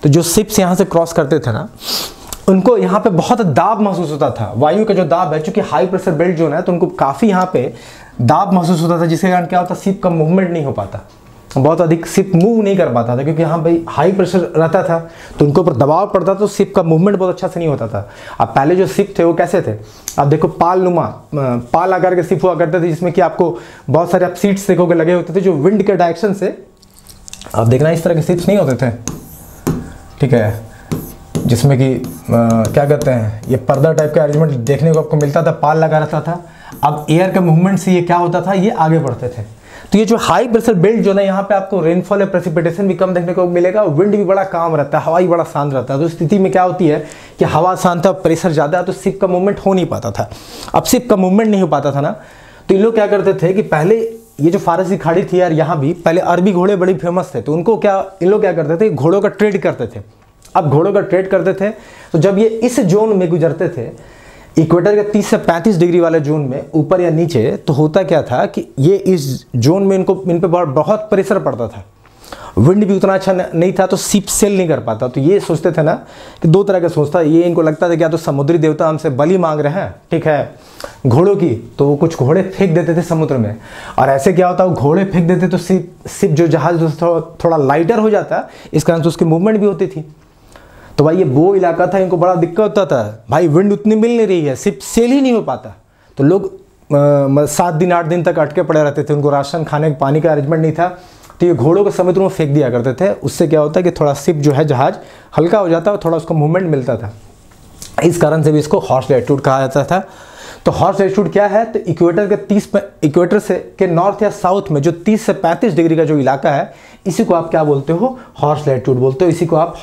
तो जो शिप्स यहाँ से क्रॉस करते थे ना, उनको यहाँ पे बहुत दाब महसूस होता था, वायु का जो दाब है, चूंकि हाई प्रेशर बेल्ट जोन है, तो उनको काफ़ी यहाँ पे दाब महसूस होता था, जिसके कारण क्या होता, शिप का मूवमेंट नहीं हो पाता, बहुत अधिक शिप मूव नहीं कर पाता था, क्योंकि यहाँ भाई हाई प्रेशर रहता था, तो उनको ऊपर दबाव पड़ता था, तो शिप का मूवमेंट बहुत अच्छा से नहीं होता था। अब पहले जो शिप थे वो कैसे थे, आप देखो पाल आकार के शिप हुआ करते थे, जिसमें कि आपको बहुत सारे आप सीट्स देखोगे लगे होते थे, जो विंड के डायरेक्शन से, आप देखना इस तरह के शिप्स नहीं होते थे। ठीक है, जिसमें कि क्या कहते हैं, ये पर्दा टाइप का अरेंजमेंट देखने को आपको मिलता था, पाल लगा रहता था। अब एयर के मूवमेंट से ये क्या होता था, ये आगे बढ़ते थे। तो ये जो हाई प्रेशर बेल्ट जो है, यहाँ पे आपको रेनफॉल या प्रेसिपिटेशन भी कम देखने को मिलेगा, विंड भी बड़ा काम रहता है, हवा भी बड़ा शांत रहता है। तो स्थिति में क्या होती है कि हवा शांत है, प्रेशर ज़्यादा है, तो शिप का मूवमेंट हो नहीं पाता था। अब शिप का मूवमेंट नहीं हो पाता था ना, तो इन लोग क्या करते थे कि पहले ये जो फारस की खाड़ी थी यार, यहाँ भी पहले अरबी घोड़े बड़ी फेमस थे, तो उनको क्या इन लोग क्या करते थे, घोड़ों का ट्रेड करते थे। अब घोड़ों का ट्रेड करते थे, तो जब ये इस जोन में गुजरते थे, इक्वेटर के 30 से 35 डिग्री वाले जोन में, ऊपर या नीचे, तो होता क्या था कि ये इस जोन में इन पे बहुत प्रेशर पड़ता था, विंड भी उतना अच्छा नहीं था, तो शिप सेल नहीं कर पाता। तो ये सोचते थे ना कि दो तरह का सोचता, ये इनको लगता था कि या तो समुद्री देवता हमसे बलि मांग रहे हैं, ठीक है, घोड़ों की, तो वो कुछ घोड़े फेंक देते थे समुद्र में, और ऐसे क्या होता, वो घोड़े फेंक देते तो शिप जो जहाज थोड़ा लाइटर हो जाता, इस कारण से उसकी मूवमेंट भी होती थी। तो भाई ये वो इलाका था, इनको बड़ा दिक्कत होता था, भाई विंड उतनी मिल नहीं रही है, शिप सेल ही नहीं हो पाता, तो लोग 7 दिन 8 दिन तक अटके पड़े रहते थे, उनको राशन खाने पानी का अरेंजमेंट नहीं था, तो ये घोड़ों को समुद्र में फेंक दिया करते थे। उससे क्या होता है कि थोड़ा शिप जो है जहाज हल्का हो जाता है और थोड़ा उसको मूवमेंट मिलता था, इस कारण से भी इसको हॉर्स लैटिट्यूड कहा जाता था। तो हॉर्स लैटिट्यूड क्या है, तो इक्वेटर से के नॉर्थ या साउथ में जो 30 से 35 डिग्री का जो इलाका है, इसी को आप क्या बोलते हो, हॉर्स लैटिट्यूड बोलते हो, इसी को आप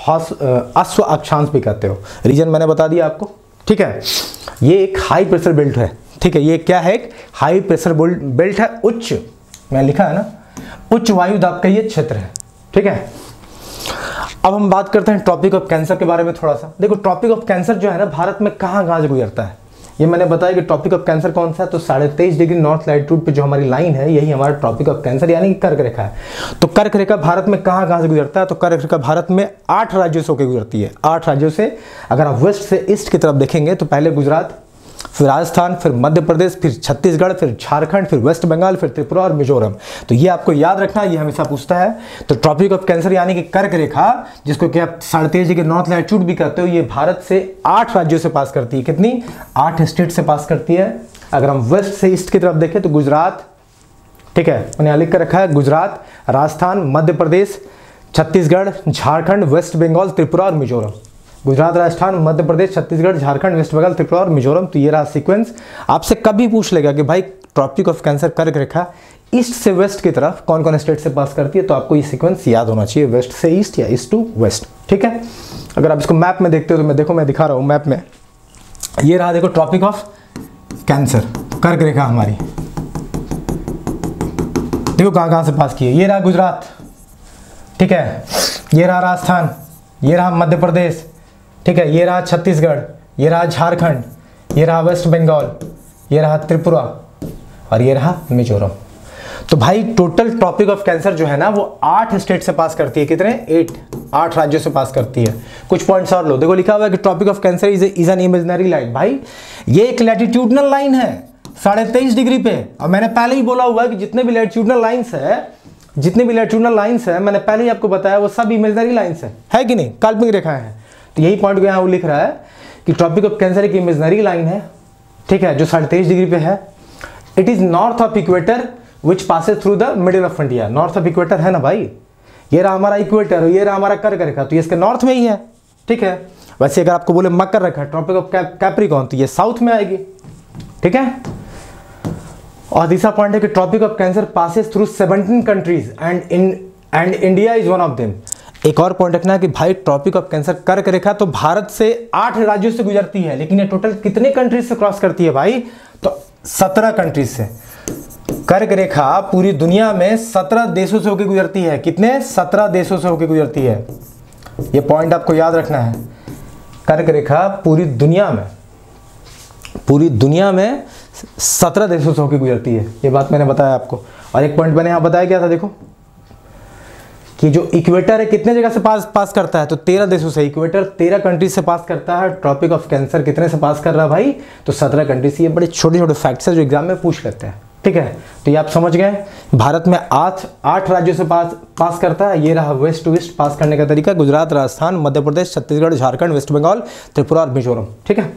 अश्व अक्षांश भी कहते हो। रीजन मैंने बता दिया आपको, ठीक है। ये एक हाई प्रेशर बेल्ट है, ठीक है, ये क्या है, एक हाई प्रेशर बेल्ट है, उच्च, मैं लिखा है ना, उच्च वायु दाब का ये क्षेत्र है, ठीक है। अब हम बात करते हैं ट्रॉपिक ऑफ कैंसर के बारे में थोड़ा सा। देखो ट्रॉपिक ऑफ कैंसर जो है ना, भारत में कहाँ से गुजरता है, ये मैंने बताया कि ट्रॉपिक ऑफ कैंसर कौन सा है, तो 23.5 डिग्री नॉर्थ लैटिट्यूड पे जो हमारी लाइन है, यही हमारा ट्रॉपिक ऑफ कैंसर यानी कि कर्क रेखा है। तो कर्क रेखा भारत में कहाँ से गुजरता है, तो कर्क रेखा भारत में 8 राज्यों से होकर गुजरती है, 8 राज्यों से। अगर आप वेस्ट से ईस्ट की तरफ देखेंगे तो पहले गुजरात, फिर राजस्थान, फिर मध्य प्रदेश, फिर छत्तीसगढ़, फिर झारखंड, फिर वेस्ट बंगाल, फिर त्रिपुरा और मिजोरम। तो ये आपको याद रखना, ये हमेशा पूछता है। तो ट्रॉपिक ऑफ कैंसर यानी कि कर्क रेखा, जिसको कि आप 23.5 डिग्री नॉर्थ लैटिट्यूड भी कहते हो, ये भारत से 8 राज्यों से पास करती है। कितनी? 8 स्टेट से पास करती है। अगर हम वेस्ट से ईस्ट की तरफ देखें तो गुजरात, ठीक है, मैंने यहाँ लिख कर रखा है गुजरात, राजस्थान, मध्य प्रदेश, छत्तीसगढ़, झारखंड, वेस्ट बंगाल, त्रिपुरा और मिजोरम। गुजरात, राजस्थान, मध्य प्रदेश, छत्तीसगढ़, झारखंड, वेस्ट बंगाल, त्रिपुरा और मिजोरम। तो ये रहा सीक्वेंस। आपसे कभी पूछ लेगा कि भाई ट्रॉपिक ऑफ कैंसर कर्क रेखा ईस्ट से वेस्ट की तरफ कौन कौन स्टेट से पास करती है, तो आपको ये सीक्वेंस याद होना चाहिए, वेस्ट से ईस्ट या ईस्ट टू वेस्ट। ठीक है, अगर आप इसको मैप में देखते हो तो मैं देखो, मैं दिखा रहा हूँ मैप में, ये रहा देखो ट्रॉपिक ऑफ कैंसर कर्क रेखा हमारी, देखो कहाँ कहाँ से पास की है। ये रहा गुजरात, ठीक है, ये रहा राजस्थान, ये रहा मध्य प्रदेश, ठीक है, ये रहा छत्तीसगढ़, ये रहा झारखंड, ये रहा वेस्ट बंगाल, ये रहा त्रिपुरा और ये रहा मिजोरम। तो भाई टोटल ट्रॉपिक ऑफ कैंसर जो है ना वो 8 स्टेट से पास करती है। कितने? 8 राज्यों से पास करती है। कुछ पॉइंट्स और लो, देखो लिखा हुआ है कि Tropic of Cancer is an imaginary line. भाई ये एक लैटिट्यूडनल लाइन है 23.5 डिग्री पे, और मैंने पहले ही बोला हुआ है कि जितने भी लैटिट्यूडनल लाइन्स है मैंने पहले ही आपको बताया वो सब इमेजिनरी लाइन्स है कि नहीं, काल्पनिक रेखाएं हैं। तो यही पॉइंट यहाँ वो लिख रहा है कि ट्रॉपिक ऑफ कैंसर एक इमेजिनरी लाइन है, ठीक है, जो 23.5 डिग्री पे है। It is north of equator which passes through the middle of India. North of equator है ना भाई, ये रहा हमारा इक्वेटर और ये रहा हमारा कर्क रेखा, तो ये इसके नॉर्थ में ही है। ठीक है, वैसे अगर आपको बोले मकर रेखा ट्रॉपिक ऑफ कैप्रिकॉर्न, तो ये साउथ में आएगी। ठीक है, और तीसरा पॉइंट है कि Tropic of Cancer passes through 17 countries and India is one of them. एक और पॉइंट रखना है कि भाई ट्रॉपिक ऑफ कैंसर कर्क रेखा तो भारत से 8 राज्यों से गुजरती है, लेकिन ये टोटल कितने कंट्रीज से क्रॉस करती है भाई, तो 17 कंट्रीज से। कर्क रेखा पूरी दुनिया में 17 देशों से होकर गुजरती है। कितने? 17 देशों से होकर गुजरती है। ये पॉइंट आपको याद रखना है। कर्क रेखा पूरी दुनिया में 17 देशों से होकर गुजरती है, ये बात मैंने बताया आपको। और एक पॉइंट मैंने यहाँ बताया क्या था, देखो कि जो इक्वेटर है कितने जगह से पास करता है, तो 13 देशों से। इक्वेटर 13 कंट्री से पास करता है। ट्रॉपिक ऑफ कैंसर कितने से पास कर रहा है भाई, तो 17 कंट्री से। ये बड़े छोटे छोटे फैक्ट्स है जो एग्जाम में पूछ लेते हैं। ठीक है, तो ये आप समझ गए, भारत में 8 राज्यों से पास करता है। ये रहा वेस्ट टू ईस्ट पास करने का तरीका, गुजरात, राजस्थान, मध्य प्रदेश, छत्तीसगढ़, झारखंड, वेस्ट बंगाल, त्रिपुरा और मिजोरम। ठीक है,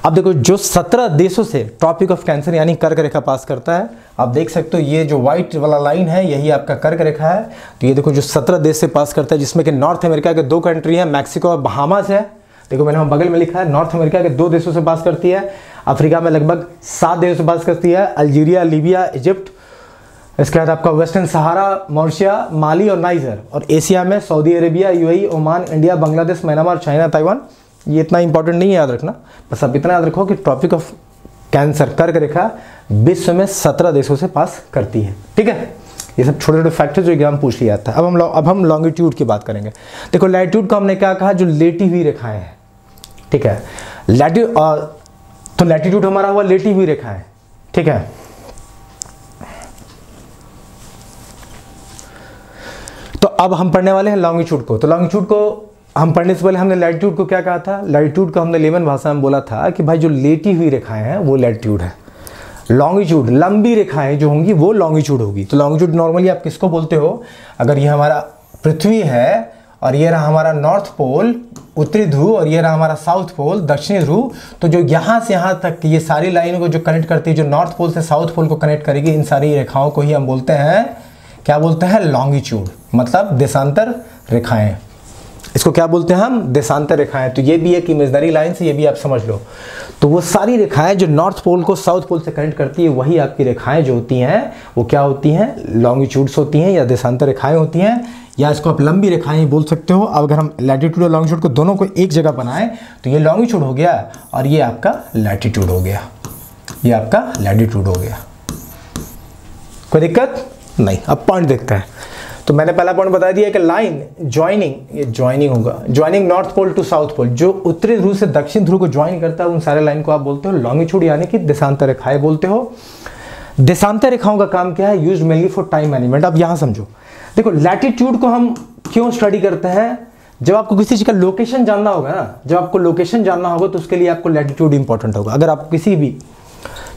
अब देखो जो 17 देशों से ट्रॉपिक ऑफ कैंसर यानी कर्क रेखा पास करता है, आप देख सकते हो ये जो व्हाइट वाला लाइन है यही आपका कर्क रेखा है। तो ये देखो जो 17 देश से पास करता है, जिसमें कि नॉर्थ अमेरिका के 2 कंट्री हैं, मैक्सिको और बहामास है। देखो मैंने वहाँ बगल में लिखा है, नॉर्थ अमेरिका के 2 देशों से पास करती है। अफ्रीका में लगभग 7 देशों से पास करती है, अल्जीरिया, लीबिया, इजिप्ट, इसके बाद आपका वेस्टर्न सहारा, मॉरिशिया, माली और नाइजर। और एशिया में Saudi Arabia, UAE, Oman, India, Bangladesh, Myanmar, China, Taiwan. ये इतना इंपॉर्टेंट नहीं है याद रखना, बस आप इतना याद रखो कि ट्रॉपिक ऑफ कैंसर कर्क रेखा विश्व में 17 देशों से पास करती है। ठीक है, ये सब छोटे छोटे फैक्टर्स जो एग्जाम पूछ लिया था। अब हम लॉन्गिट्यूड की बात करेंगे। देखो लैटिट्यूड को हमने क्या कहा, जो लेटी हुई रेखाएं हैं। ठीक है, तो लैटिट्यूड हमारा हुआ लेटी हुई रेखा है। ठीक है, तो अब हम पढ़ने वाले हैं लॉन्गिट्यूड को। तो लॉन्गिट्यूड को हम पढ़ने से पहले हमने लैटिट्यूड को क्या कहा था, लैटिट्यूड को हमने लेमन भाषा में बोला था कि भाई जो लेटी हुई रेखाएं हैं वो लैटिट्यूड है। लॉन्गिट्यूड लंबी रेखाएं जो होंगी वो लॉन्गिट्यूड होगी। तो लॉन्गिट्यूड नॉर्मली आप किसको बोलते हो, अगर ये हमारा पृथ्वी है और ये रहा हमारा नॉर्थ पोल उत्तरी ध्रुव और ये रहा हमारा साउथ पोल दक्षिणी ध्रुव, तो जो यहाँ से यहाँ तक ये सारी लाइनों को जो कनेक्ट करती है, जो नॉर्थ पोल से साउथ पोल को कनेक्ट करेगी, इन सारी रेखाओं को ही हम बोलते हैं, क्या बोलते हैं, लॉन्गिट्यूड, मतलब देशांतर रेखाएं। इसको क्या बोलते हैं हम, देशांतर रेखाएं। तो ये भी एक इमेजिनरी लाइन से, ये भी आप समझ लो। तो वो सारी रेखाएं जो नॉर्थ पोल को साउथ पोल से कनेक्ट करती है, वही आपकी रेखाएं जो होती हैं वो क्या होती हैं, लॉन्गिट्यूड्स होती हैं या देशांतर रेखाएं होती हैं, या इसको आप लंबी रेखाएं बोल सकते हो। अब अगर हम लैटिट्यूड और लॉन्गिट्यूड को दोनों को एक जगह बनाएं तो ये लॉन्गिट्यूड हो गया और ये आपका लैटिट्यूड हो गया, ये आपका लैटिट्यूड हो गया। कोई दिक्कत नहीं। अब पॉइंट देखते हैं। तो मैंने पहला पॉइंट बता दिया कि लाइन ज्वाइनिंग, ये ज्वाइनिंग होगा, joining North Pole to South Pole, जो उत्तरी ध्रुव से दक्षिण ध्रुव को ज्वाइन करता है, उन सारे लाइन को आप बोलते हो लॉन्गिट्यूड यानी कि देशांतर रेखाएं बोलते हो। देशांतर रेखाओं का काम क्या है, used mainly for time management. अब यहां समझो, देखो लैटिट्यूड को हम क्यों स्टडी करते हैं, जब आपको किसी चीज का लोकेशन जानना होगा ना, जब आपको लोकेशन जानना होगा तो उसके लिए आपको लैटिट्यूड इंपॉर्टेंट होगा। अगर आप किसी भी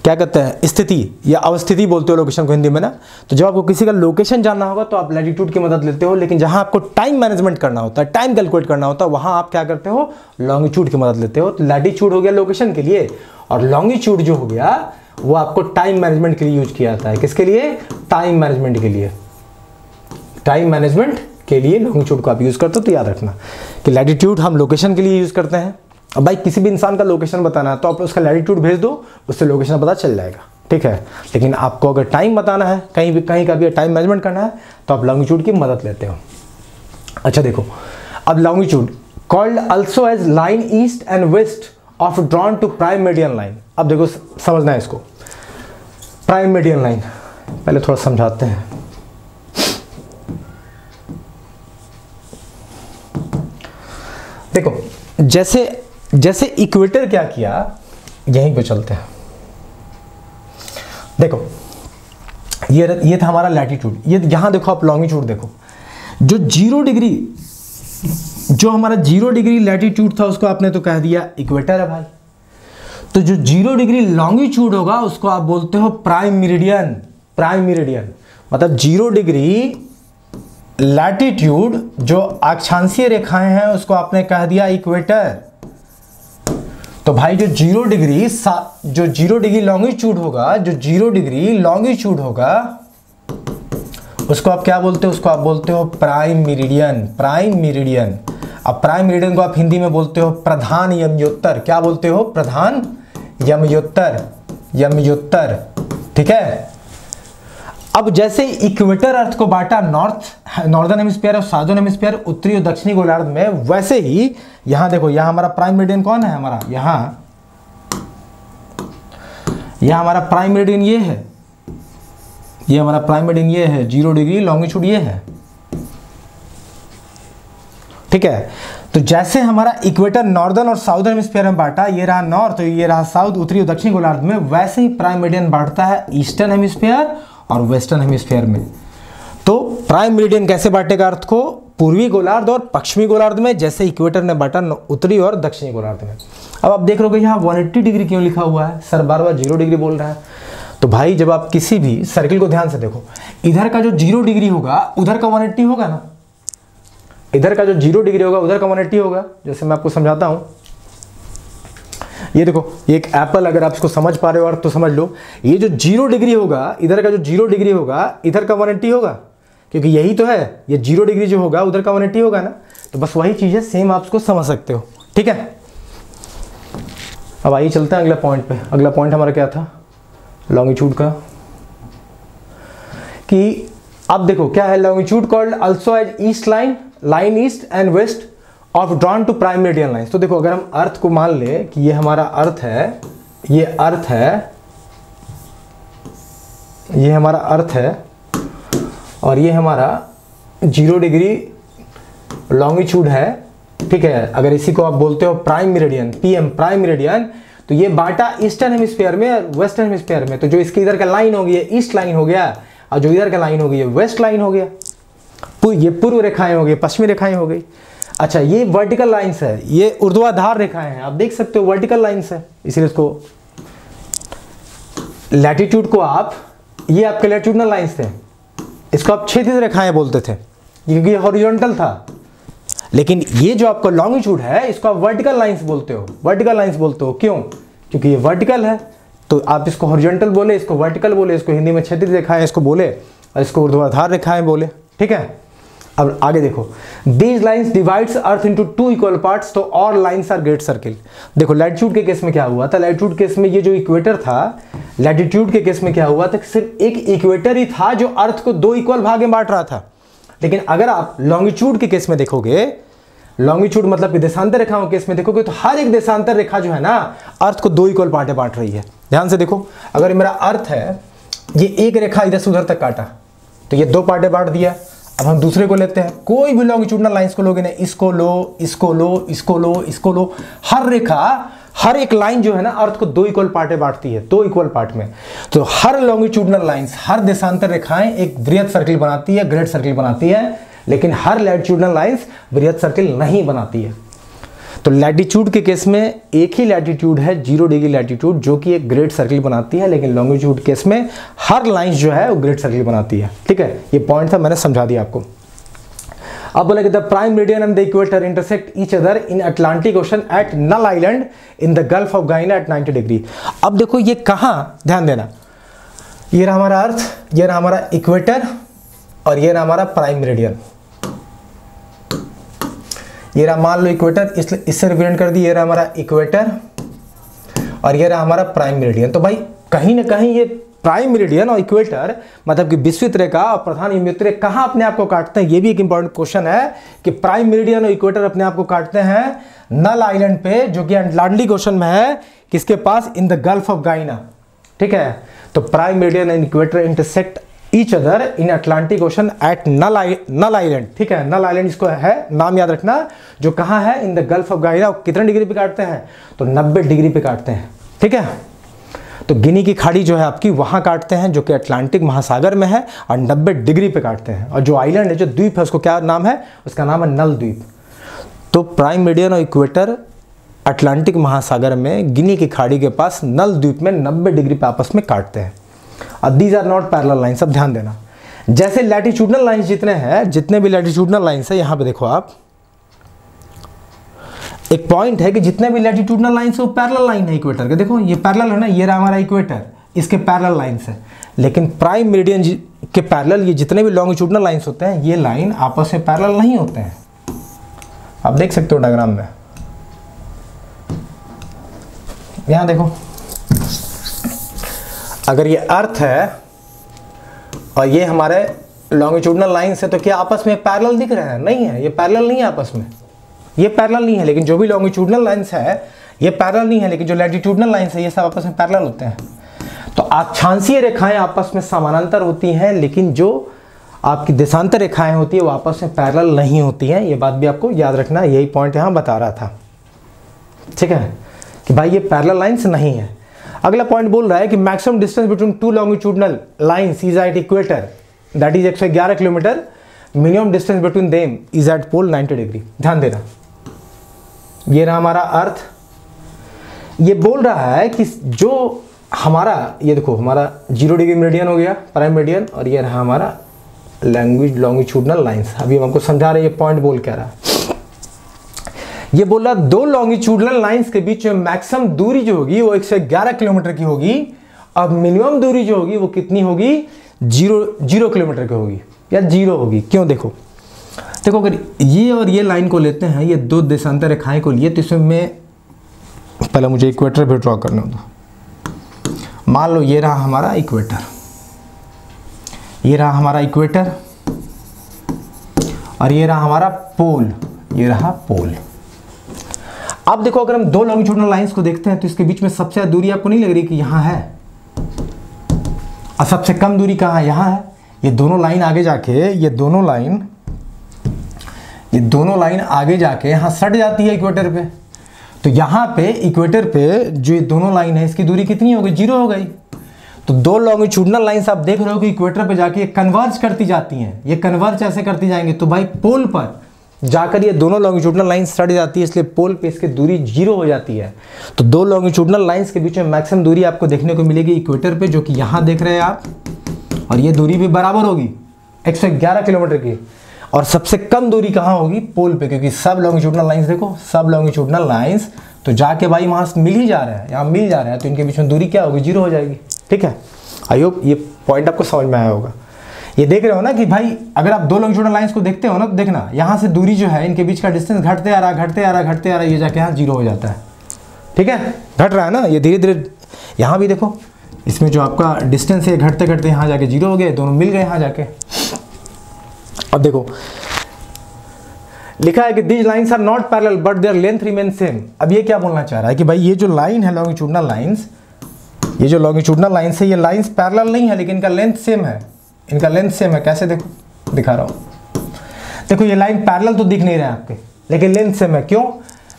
क्या कहते हैं स्थिति या अवस्थिति बोलते हो लोकेशन को हिंदी में ना, तो जब आपको किसी का लोकेशन जानना होगा तो आप लैटिट्यूड की मदद लेते हो। लेकिन जहां आपको टाइम मैनेजमेंट करना होता है, टाइम कैलकुलेट करना होता है, वहां आप क्या करते हो, लॉन्गिट्यूड की मदद लेते हो। तो लैटिट्यूड हो गया लोकेशन के लिए और लॉन्गिट्यूड जो हो गया वो आपको टाइम मैनेजमेंट के लिए यूज किया जाता है। किसके लिए? टाइम मैनेजमेंट के लिए। टाइम मैनेजमेंट के लिए लॉन्गिट्यूड को आप यूज करते हो। तो याद रखना कि लैटिट्यूड हम लोकेशन के लिए यूज करते हैं। अब भाई किसी भी इंसान का लोकेशन बताना है तो आप उसका लैटिट्यूड भेज दो, उससे लोकेशन पता चल जाएगा, ठीक है। लेकिन आपको अगर टाइम बताना है, कहीं का भी टाइम मैनेजमेंट करना है, तो आप लॉन्गिट्यूड की मदद लेते हो। अच्छा देखो, अब longitude called also as line east and west of drawn to prime median line. अब देखो समझना है इसको, प्राइम मेडियन लाइन पहले थोड़ा समझाते हैं। देखो जैसे इक्वेटर क्या किया, यहीं पे चलते हैं। देखो ये था हमारा लैटिट्यूड, ये यहां देखो आप लॉन्गिट्यूड देखो, जो 0 डिग्री, जो हमारा 0 डिग्री लैटिट्यूड था उसको आपने तो कह दिया इक्वेटर है भाई। तो जो 0 डिग्री लॉन्गिट्यूड होगा उसको आप बोलते हो प्राइम मेरिडियन। प्राइम मेरिडियन मतलब 0 डिग्री लैटिट्यूड, जो अक्षांशीय रेखाएं हैं उसको आपने कह दिया इक्वेटर। तो भाई जो 0 डिग्री लॉन्गिट्यूड होगा, जो 0 डिग्री लॉन्गिट्यूड होगा उसको आप क्या बोलते हो? उसको आप बोलते हो प्राइम मेरिडियन। Prime meridian. अब प्राइम मेरिडियन को आप हिंदी में बोलते हो प्रधान यमयोत्तर। क्या बोलते हो? प्रधान यमयोत्तर। यमयोत्तर, ठीक है। अब जैसे इक्वेटर अर्थ को बांटा नॉर्दर्न हेमिस्फीयर और साउदर्न हेमिस्फीयर, उत्तरी और दक्षिणी गोलार्ध में, वैसे ही यहां देखो, यहां हमारा प्राइम मेरिडियन कौन है? हमारा यहां हमारा प्राइम मेरिडियन ये है, ये हमारा प्राइम मेरिडियन ये है, 0 डिग्री लॉन्गिट्यूड ये है, ठीक है। तो जैसे हमारा इक्वेटर नॉर्दर्न और साउदर्न हेमिस्फीयर में बांटा, ये रहा नॉर्थ और ये रहा साउथ, उत्तरी और दक्षिणी गोलार्ध में, वैसे ही प्राइम मेरिडियन बांटता है ईस्टर्न हेमिस्फीयर और वेस्टर्न हेमिस्फीयर में। तो प्राइम मेरिडियन कैसे बांटेगा अर्थ को? पूर्वी गोलार्ध और पश्चिमी गोलार्ध में, जैसे इक्वेटर ने बांटा उत्तरी और दक्षिणी गोलार्ध में। अब आप देख रहे हो यहाँ 180 डिग्री क्यों लिखा हुआ है? सर बार बार 0 डिग्री बोल रहा है। तो भाई जब आप किसी भी सर्किल को ध्यान से देखो, इधर का जो 0 डिग्री होगा उधर का 180 होगा ना, इधर का जो 0 डिग्री होगा उधर का 180 होगा। जैसे मैं आपको समझाता हूं, ये देखो, ये एक एप्पल, अगर आप इसको समझ पा रहे हो और तो समझ लो, ये जो 0 डिग्री होगा, इधर का जो 0 डिग्री होगा इधर का 180 होगा, क्योंकि यही तो है, ये 0 डिग्री जो होगा उधर का 180 होगा ना। तो बस वही चीज है, सेम आप उसको समझ सकते हो, ठीक है। अब आइए चलते हैं अगला पॉइंट पे। अगला पॉइंट हमारा क्या था लॉन्गिट्यूड का, कि अब देखो क्या है, longitude called also as east line, line east and west of drawn to prime meridian lines. तो देखो अगर हम अर्थ को मान ले कि ये हमारा अर्थ है, ये अर्थ है, ये हमारा अर्थ है और ये हमारा 0 डिग्री लॉन्गिट्यूड है, ठीक है। अगर इसी को आप बोलते हो prime meridian, PM prime meridian, तो ये बांटा ईस्टर्न हेमिस्फीयर में और वेस्टर्न हेमिस्फीयर में। तो जो इसके इधर का लाइन हो गया ईस्ट लाइन हो गया, और जो इधर का लाइन हो गई वेस्ट लाइन हो गया। ये पूर्व रेखाएं हो गई, पश्चिमी रेखाएं हो गई। अच्छा, ये वर्टिकल लाइंस है, ये ऊर्ध्वाधर रेखाएं हैं, आप देख सकते हो वर्टिकल लाइंस है, इसलिए इसको लैटिट्यूड को आप, ये आपके लैटिट्यूडनल लाइंस थे, इसको आप क्षैतिज रेखाएं बोलते थे क्योंकि ये हॉरिजॉन्टल था। लेकिन ये जो आपका लॉन्गिट्यूड है इसको आप वर्टिकल लाइंस बोलते हो। वर्टिकल लाइंस बोलते हो क्यों? क्योंकि ये वर्टिकल है, तो आप इसको हॉरिजॉन्टल बोले, इसको वर्टिकल बोले, इसको हिंदी में क्षैतिज रेखाएं इसको बोले, और इसको ऊर्ध्वाधर रेखाएं बोले, ठीक है। अब आगे देखो, these lines divides earth into 2 equal parts, तो all lines are great circle. देखो लैटिट्यूड के केस में क्या हुआ था, लैटिट्यूड केस में ये जो इक्वेटर था, लैटिट्यूड के केस में क्या हुआ था, सिर्फ एक इक्वेटर ही था जो अर्थ को 2 इक्वल भाग में बांट रहा था। लेकिन अगर आप लॉन्गिट्यूड के केस में देखोगे, लॉन्गिट्यूड मतलब देशांतर रेखाओं के केस में देखोगे, तो हर एक देशांतर रेखा जो है ना अर्थ को 2 इक्वल पार्ट में बांट रही है। ध्यान से देखो, अगर मेरा अर्थ है, ये एक रेखा इधर से उधर तक काटा, तो ये 2 पार्ट में बांट दिया। अब हम दूसरे को लेते हैं, कोई भी लॉन्गिट्यूडनल लाइंस को लोगे ना, इसको लो, इसको लो, इसको लो, इसको लो, हर रेखा, हर एक लाइन जो है ना अर्थ को 2 इक्वल पार्ट में बांटती है, 2 इक्वल पार्ट में। तो हर लॉन्गिट्यूडनल लाइंस, हर देशांतर रेखाएं एक वृहत सर्किल बनाती है, ग्रेट सर्किल बनाती है, लेकिन हर लैटिट्यूडनल लाइंस वृहत सर्किल नहीं बनाती है। तो लैटिट्यूड के केस में एक ही लैटिट्यूड है 0 डिग्री लैटिट्यूड, जो कि एक ग्रेट सर्किल बनाती है, लेकिन लॉन्गिट्यूड केस में हर लाइंस जो है वो ग्रेट सर्किल बनाती है, ठीक है। ये पॉइंट था, मैंने समझा दिया आपको। अब बोला कि the prime meridian and the equator intersect each other in Atlantic Ocean at null island in the gulf of Guinea at 90 degree. अब देखो ये कहाँ, ध्यान देना, ये रहा हमारा अर्थ, ये रहा हमारा इक्वेटर और ये रहा हमारा प्राइम मेरिडियन। ये रहा मान लो इक्वेटर, इसलिए इससे रिप्रेजेंट कर दी, ये रहा हमारा इक्वेटर और ये रहा हमारा प्राइम मेरिडियन। तो भाई कहीं ना कहीं ये प्राइम मेरिडियन और इक्वेटर मतलब कि विषुवत रेखा और प्रधान विषुवत रेखा कहाँ अपने आप को काटते हैं, ये भी एक इंपॉर्टेंट क्वेश्चन है कि प्राइम मेरिडियन और इक्वेटर अपने आप को काटते हैं नल आइलैंड पे, जो कि अटलांटिक ओशन में है, किसके पास, in the gulf of Guinea. ठीक है, तो prime meridian and equator intersect each other in Atlantic Ocean at null Island. ठीक है, नल आइलैंड इसको है, नाम याद रखना, जो कहाँ है, इन द गल्फ ऑफ गाइना। कितने डिग्री पे काटते हैं, तो 90 डिग्री पे काटते हैं। ठीक है, तो गिनी की खाड़ी जो है आपकी वहां काटते हैं, जो कि अटलांटिक महासागर में है, और 90 डिग्री पे काटते हैं। और जो आइलैंड है, जो द्वीप है, उसको क्या नाम है, उसका नाम है नल द्वीप। तो प्राइम मेरिडियन और इक्वेटर अटलांटिक महासागर में गिनी की खाड़ी के पास नल द्वीप में 90 डिग्री पे आपस में काटते हैं। अब these are not parallel lines. अब ध्यान देना, जैसे लैटिट्यूडनल लाइन्स जितने हैं, जितने भी लैटिट्यूडनल लाइन्स है, यहां पे देखो आप, एक पॉइंट है कि जितने भी लैटिट्यूडनल लाइन्स है वो पैरेलल लाइन है इक्वेटर के। देखो ये पैरेलल है ना, ये रहा हमारा इक्वेटर, इसके पैरेलल लाइन्स है। लेकिन प्राइम मेरिडियन के पैरेलल ये जितने भी लॉन्गिट्यूडनल लाइन्स होते हैं, ये लाइन आपस में पैरेलल नहीं होते हैं। आप देख सकते हो डायग्राम में, यहां देखो, अगर ये अर्थ है और ये हमारे लॉन्गिट्यूडनल लाइन्स है, तो क्या आपस में पैरेलल दिख रहे हैं? नहीं है, ये पैरेलल नहीं है आपस में, ये पैरेलल नहीं है। लेकिन जो भी लॉन्गिट्यूडनल लाइन्स है ये पैरेलल नहीं है, लेकिन जो लैटिट्यूडनल लाइन्स है ये सब आपस में पैरेलल होते हैं। तो अक्षांशीय रेखाएं आपस में समानांतर होती हैं, लेकिन जो आपकी देशांतर रेखाएं होती है वो आपस में पैरेलल नहीं होती हैं। ये बात भी आपको याद रखना, यही पॉइंट यहाँ बता रहा था। ठीक है, कि भाई ये पैरेलल लाइन्स नहीं है। अगला पॉइंट बोल रहा है कि maximum distance between two longitudinal lines is at equator, that is 111 kilometre. Minimum distance between them is at pole 90 degree. ध्यान देना, ये रहा हमारा अर्थ। ये बोल रहा है कि जो हमारा, ये देखो हमारा 0 डिग्री मेरिडियन हो गया प्राइम मेरिडियन, और ये रहा हमारा लॉन्गिट्यूडनल लाइन्स। अभी हम हमको समझा रहे, ये पॉइंट बोल क्या रहा है, ये बोल रहा दो लॉन्गिट्यूडनल लाइन्स के बीच में मैक्सिमम दूरी जो होगी वो 111 किलोमीटर की होगी, और मिनिमम दूरी जो होगी वो कितनी होगी, 0 किलोमीटर की होगी या 0 होगी। क्यों, देखो अगर ये और ये लाइन को लेते हैं, ये दो देशांतर रेखाएं को लिए, तो इसमें मैं पहले मुझे इक्वेटर भी ड्रॉ करना होता। मान लो ये रहा हमारा इक्वेटर, ये रहा हमारा इक्वेटर, और ये रहा हमारा पोल, ये रहा पोल। अब देखो, अगर हम दो लॉन्गिट्यूडनल लाइंस को देखते हैं तो इसके बीच में सबसे ज्यादा दूरी आपको नहीं लग रही कि यहां है, और सबसे कम दूरी कहां है, यहां है। ये दोनों लाइन आगे जाके, ये दोनों लाइन आगे जाके यहां सट जाती है इक्वेटर पे। तो यहां पे इक्वेटर पे जो ये दोनों लाइन है, इसकी दूरी कितनी हो गई, 0 हो गई। तो दो लॉन्गिट्यूडनल लाइंस आप देख रहे हो कि इक्वेटर पे जाके कन्वर्ज करती जाती हैं। ये कन्वर्ज ऐसे करती जाएंगे तो भाई पोल पर जाकर ये दोनों लॉन्गिट्यूडनल लाइंस सट जाती है, इसलिए पोल पे इसकी दूरी 0 हो जाती है। तो दो लॉन्गिट्यूडनल लाइंस के बीच में मैक्सिमम दूरी आपको देखने को मिलेगी इक्वेटर पे, जो कि यहां देख रहे हैं आप, और ये दूरी भी बराबर होगी 111 किलोमीटर की। और सबसे कम दूरी कहां होगी, पोल पे, क्योंकि सब लॉन्गिट्यूडनल लाइंस देखो, सब लॉन्गिट्यूडनल लाइंस तो जाके भाई वहां मिल ही जा रहा है, यहाँ मिल जा रहा है, तो इनके बीच में दूरी क्या होगी, 0 हो जाएगी। ठीक है, आई होप ये पॉइंट आपको समझ में आया होगा। ये देख रहे हो ना कि भाई अगर आप दो लॉन्गिट्यूडनल लाइंस को देखते हो ना, तो देखना यहाँ से दूरी जो है, इनके बीच का डिस्टेंस घटते आ रहा, ये जाके यहाँ 0 हो जाता है। ठीक है, घट रहा है ना ये धीरे धीरे। यहाँ भी देखो, इसमें जो आपका डिस्टेंस है घटते घटते यहाँ जाके 0 हो गए, दोनों मिल गए यहाँ जाके। अब देखो लिखा है कि these lines are not parallel but their length remain same. अब ये क्या बोलना चाह रहा है कि भाई ये जो लाइन है लॉन्गिट्यूडनल लाइन्स, ये जो लॉन्गिट्यूडनल लाइन्स है, ये लाइन्स पैरेलल नहीं है, लेकिन इनका लेंथ सेम है। इनका लेंथ सेम है, कैसे देखो, दिखा रहा हूं। देखो ये लाइन पैरेलल तो दिख नहीं रहा है आपके, लेकिन लेंथ सेम है। क्यों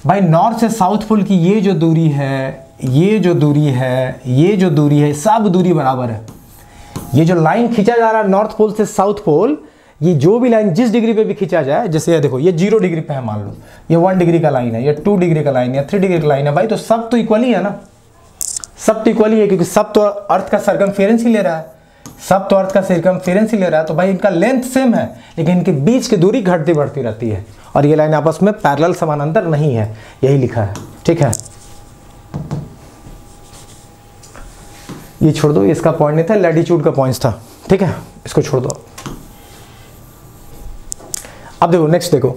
भाई, नॉर्थ से साउथ पोल की ये जो दूरी है, ये जो दूरी है, ये जो दूरी है, सब दूरी बराबर है। ये जो लाइन खींचा जा रहा है नॉर्थ पोल से साउथ पोल, ये जो भी लाइन जिस डिग्री पे भी खींचा जाए, जैसे ये देखो ये 0 डिग्री पे है, मान लो ये 1 डिग्री का लाइन है, ये 2 डिग्री का लाइन है, 3 डिग्री का लाइन है, भाई तो सब तो इक्वली है ना, सब तो इक्वली है, क्योंकि सब तो अर्थ का सरकमफेरेंस ही ले रहा है। सब तो अर्थ का सर्कमफेरेंस ही ले रहा है, तो भाई इनका लेंथ सेम है लेकिन इनके बीच की दूरी घटती बढ़ती रहती है और ये लाइन आपस में पैरेलल समानांतर नहीं है, यही लिखा है। ठीक है, ये छोड़ दो, इसका पॉइंट नहीं था, लैटिट्यूड का पॉइंट था। ठीक है, इसको छोड़ दो। अब देखो नेक्स्ट, देखो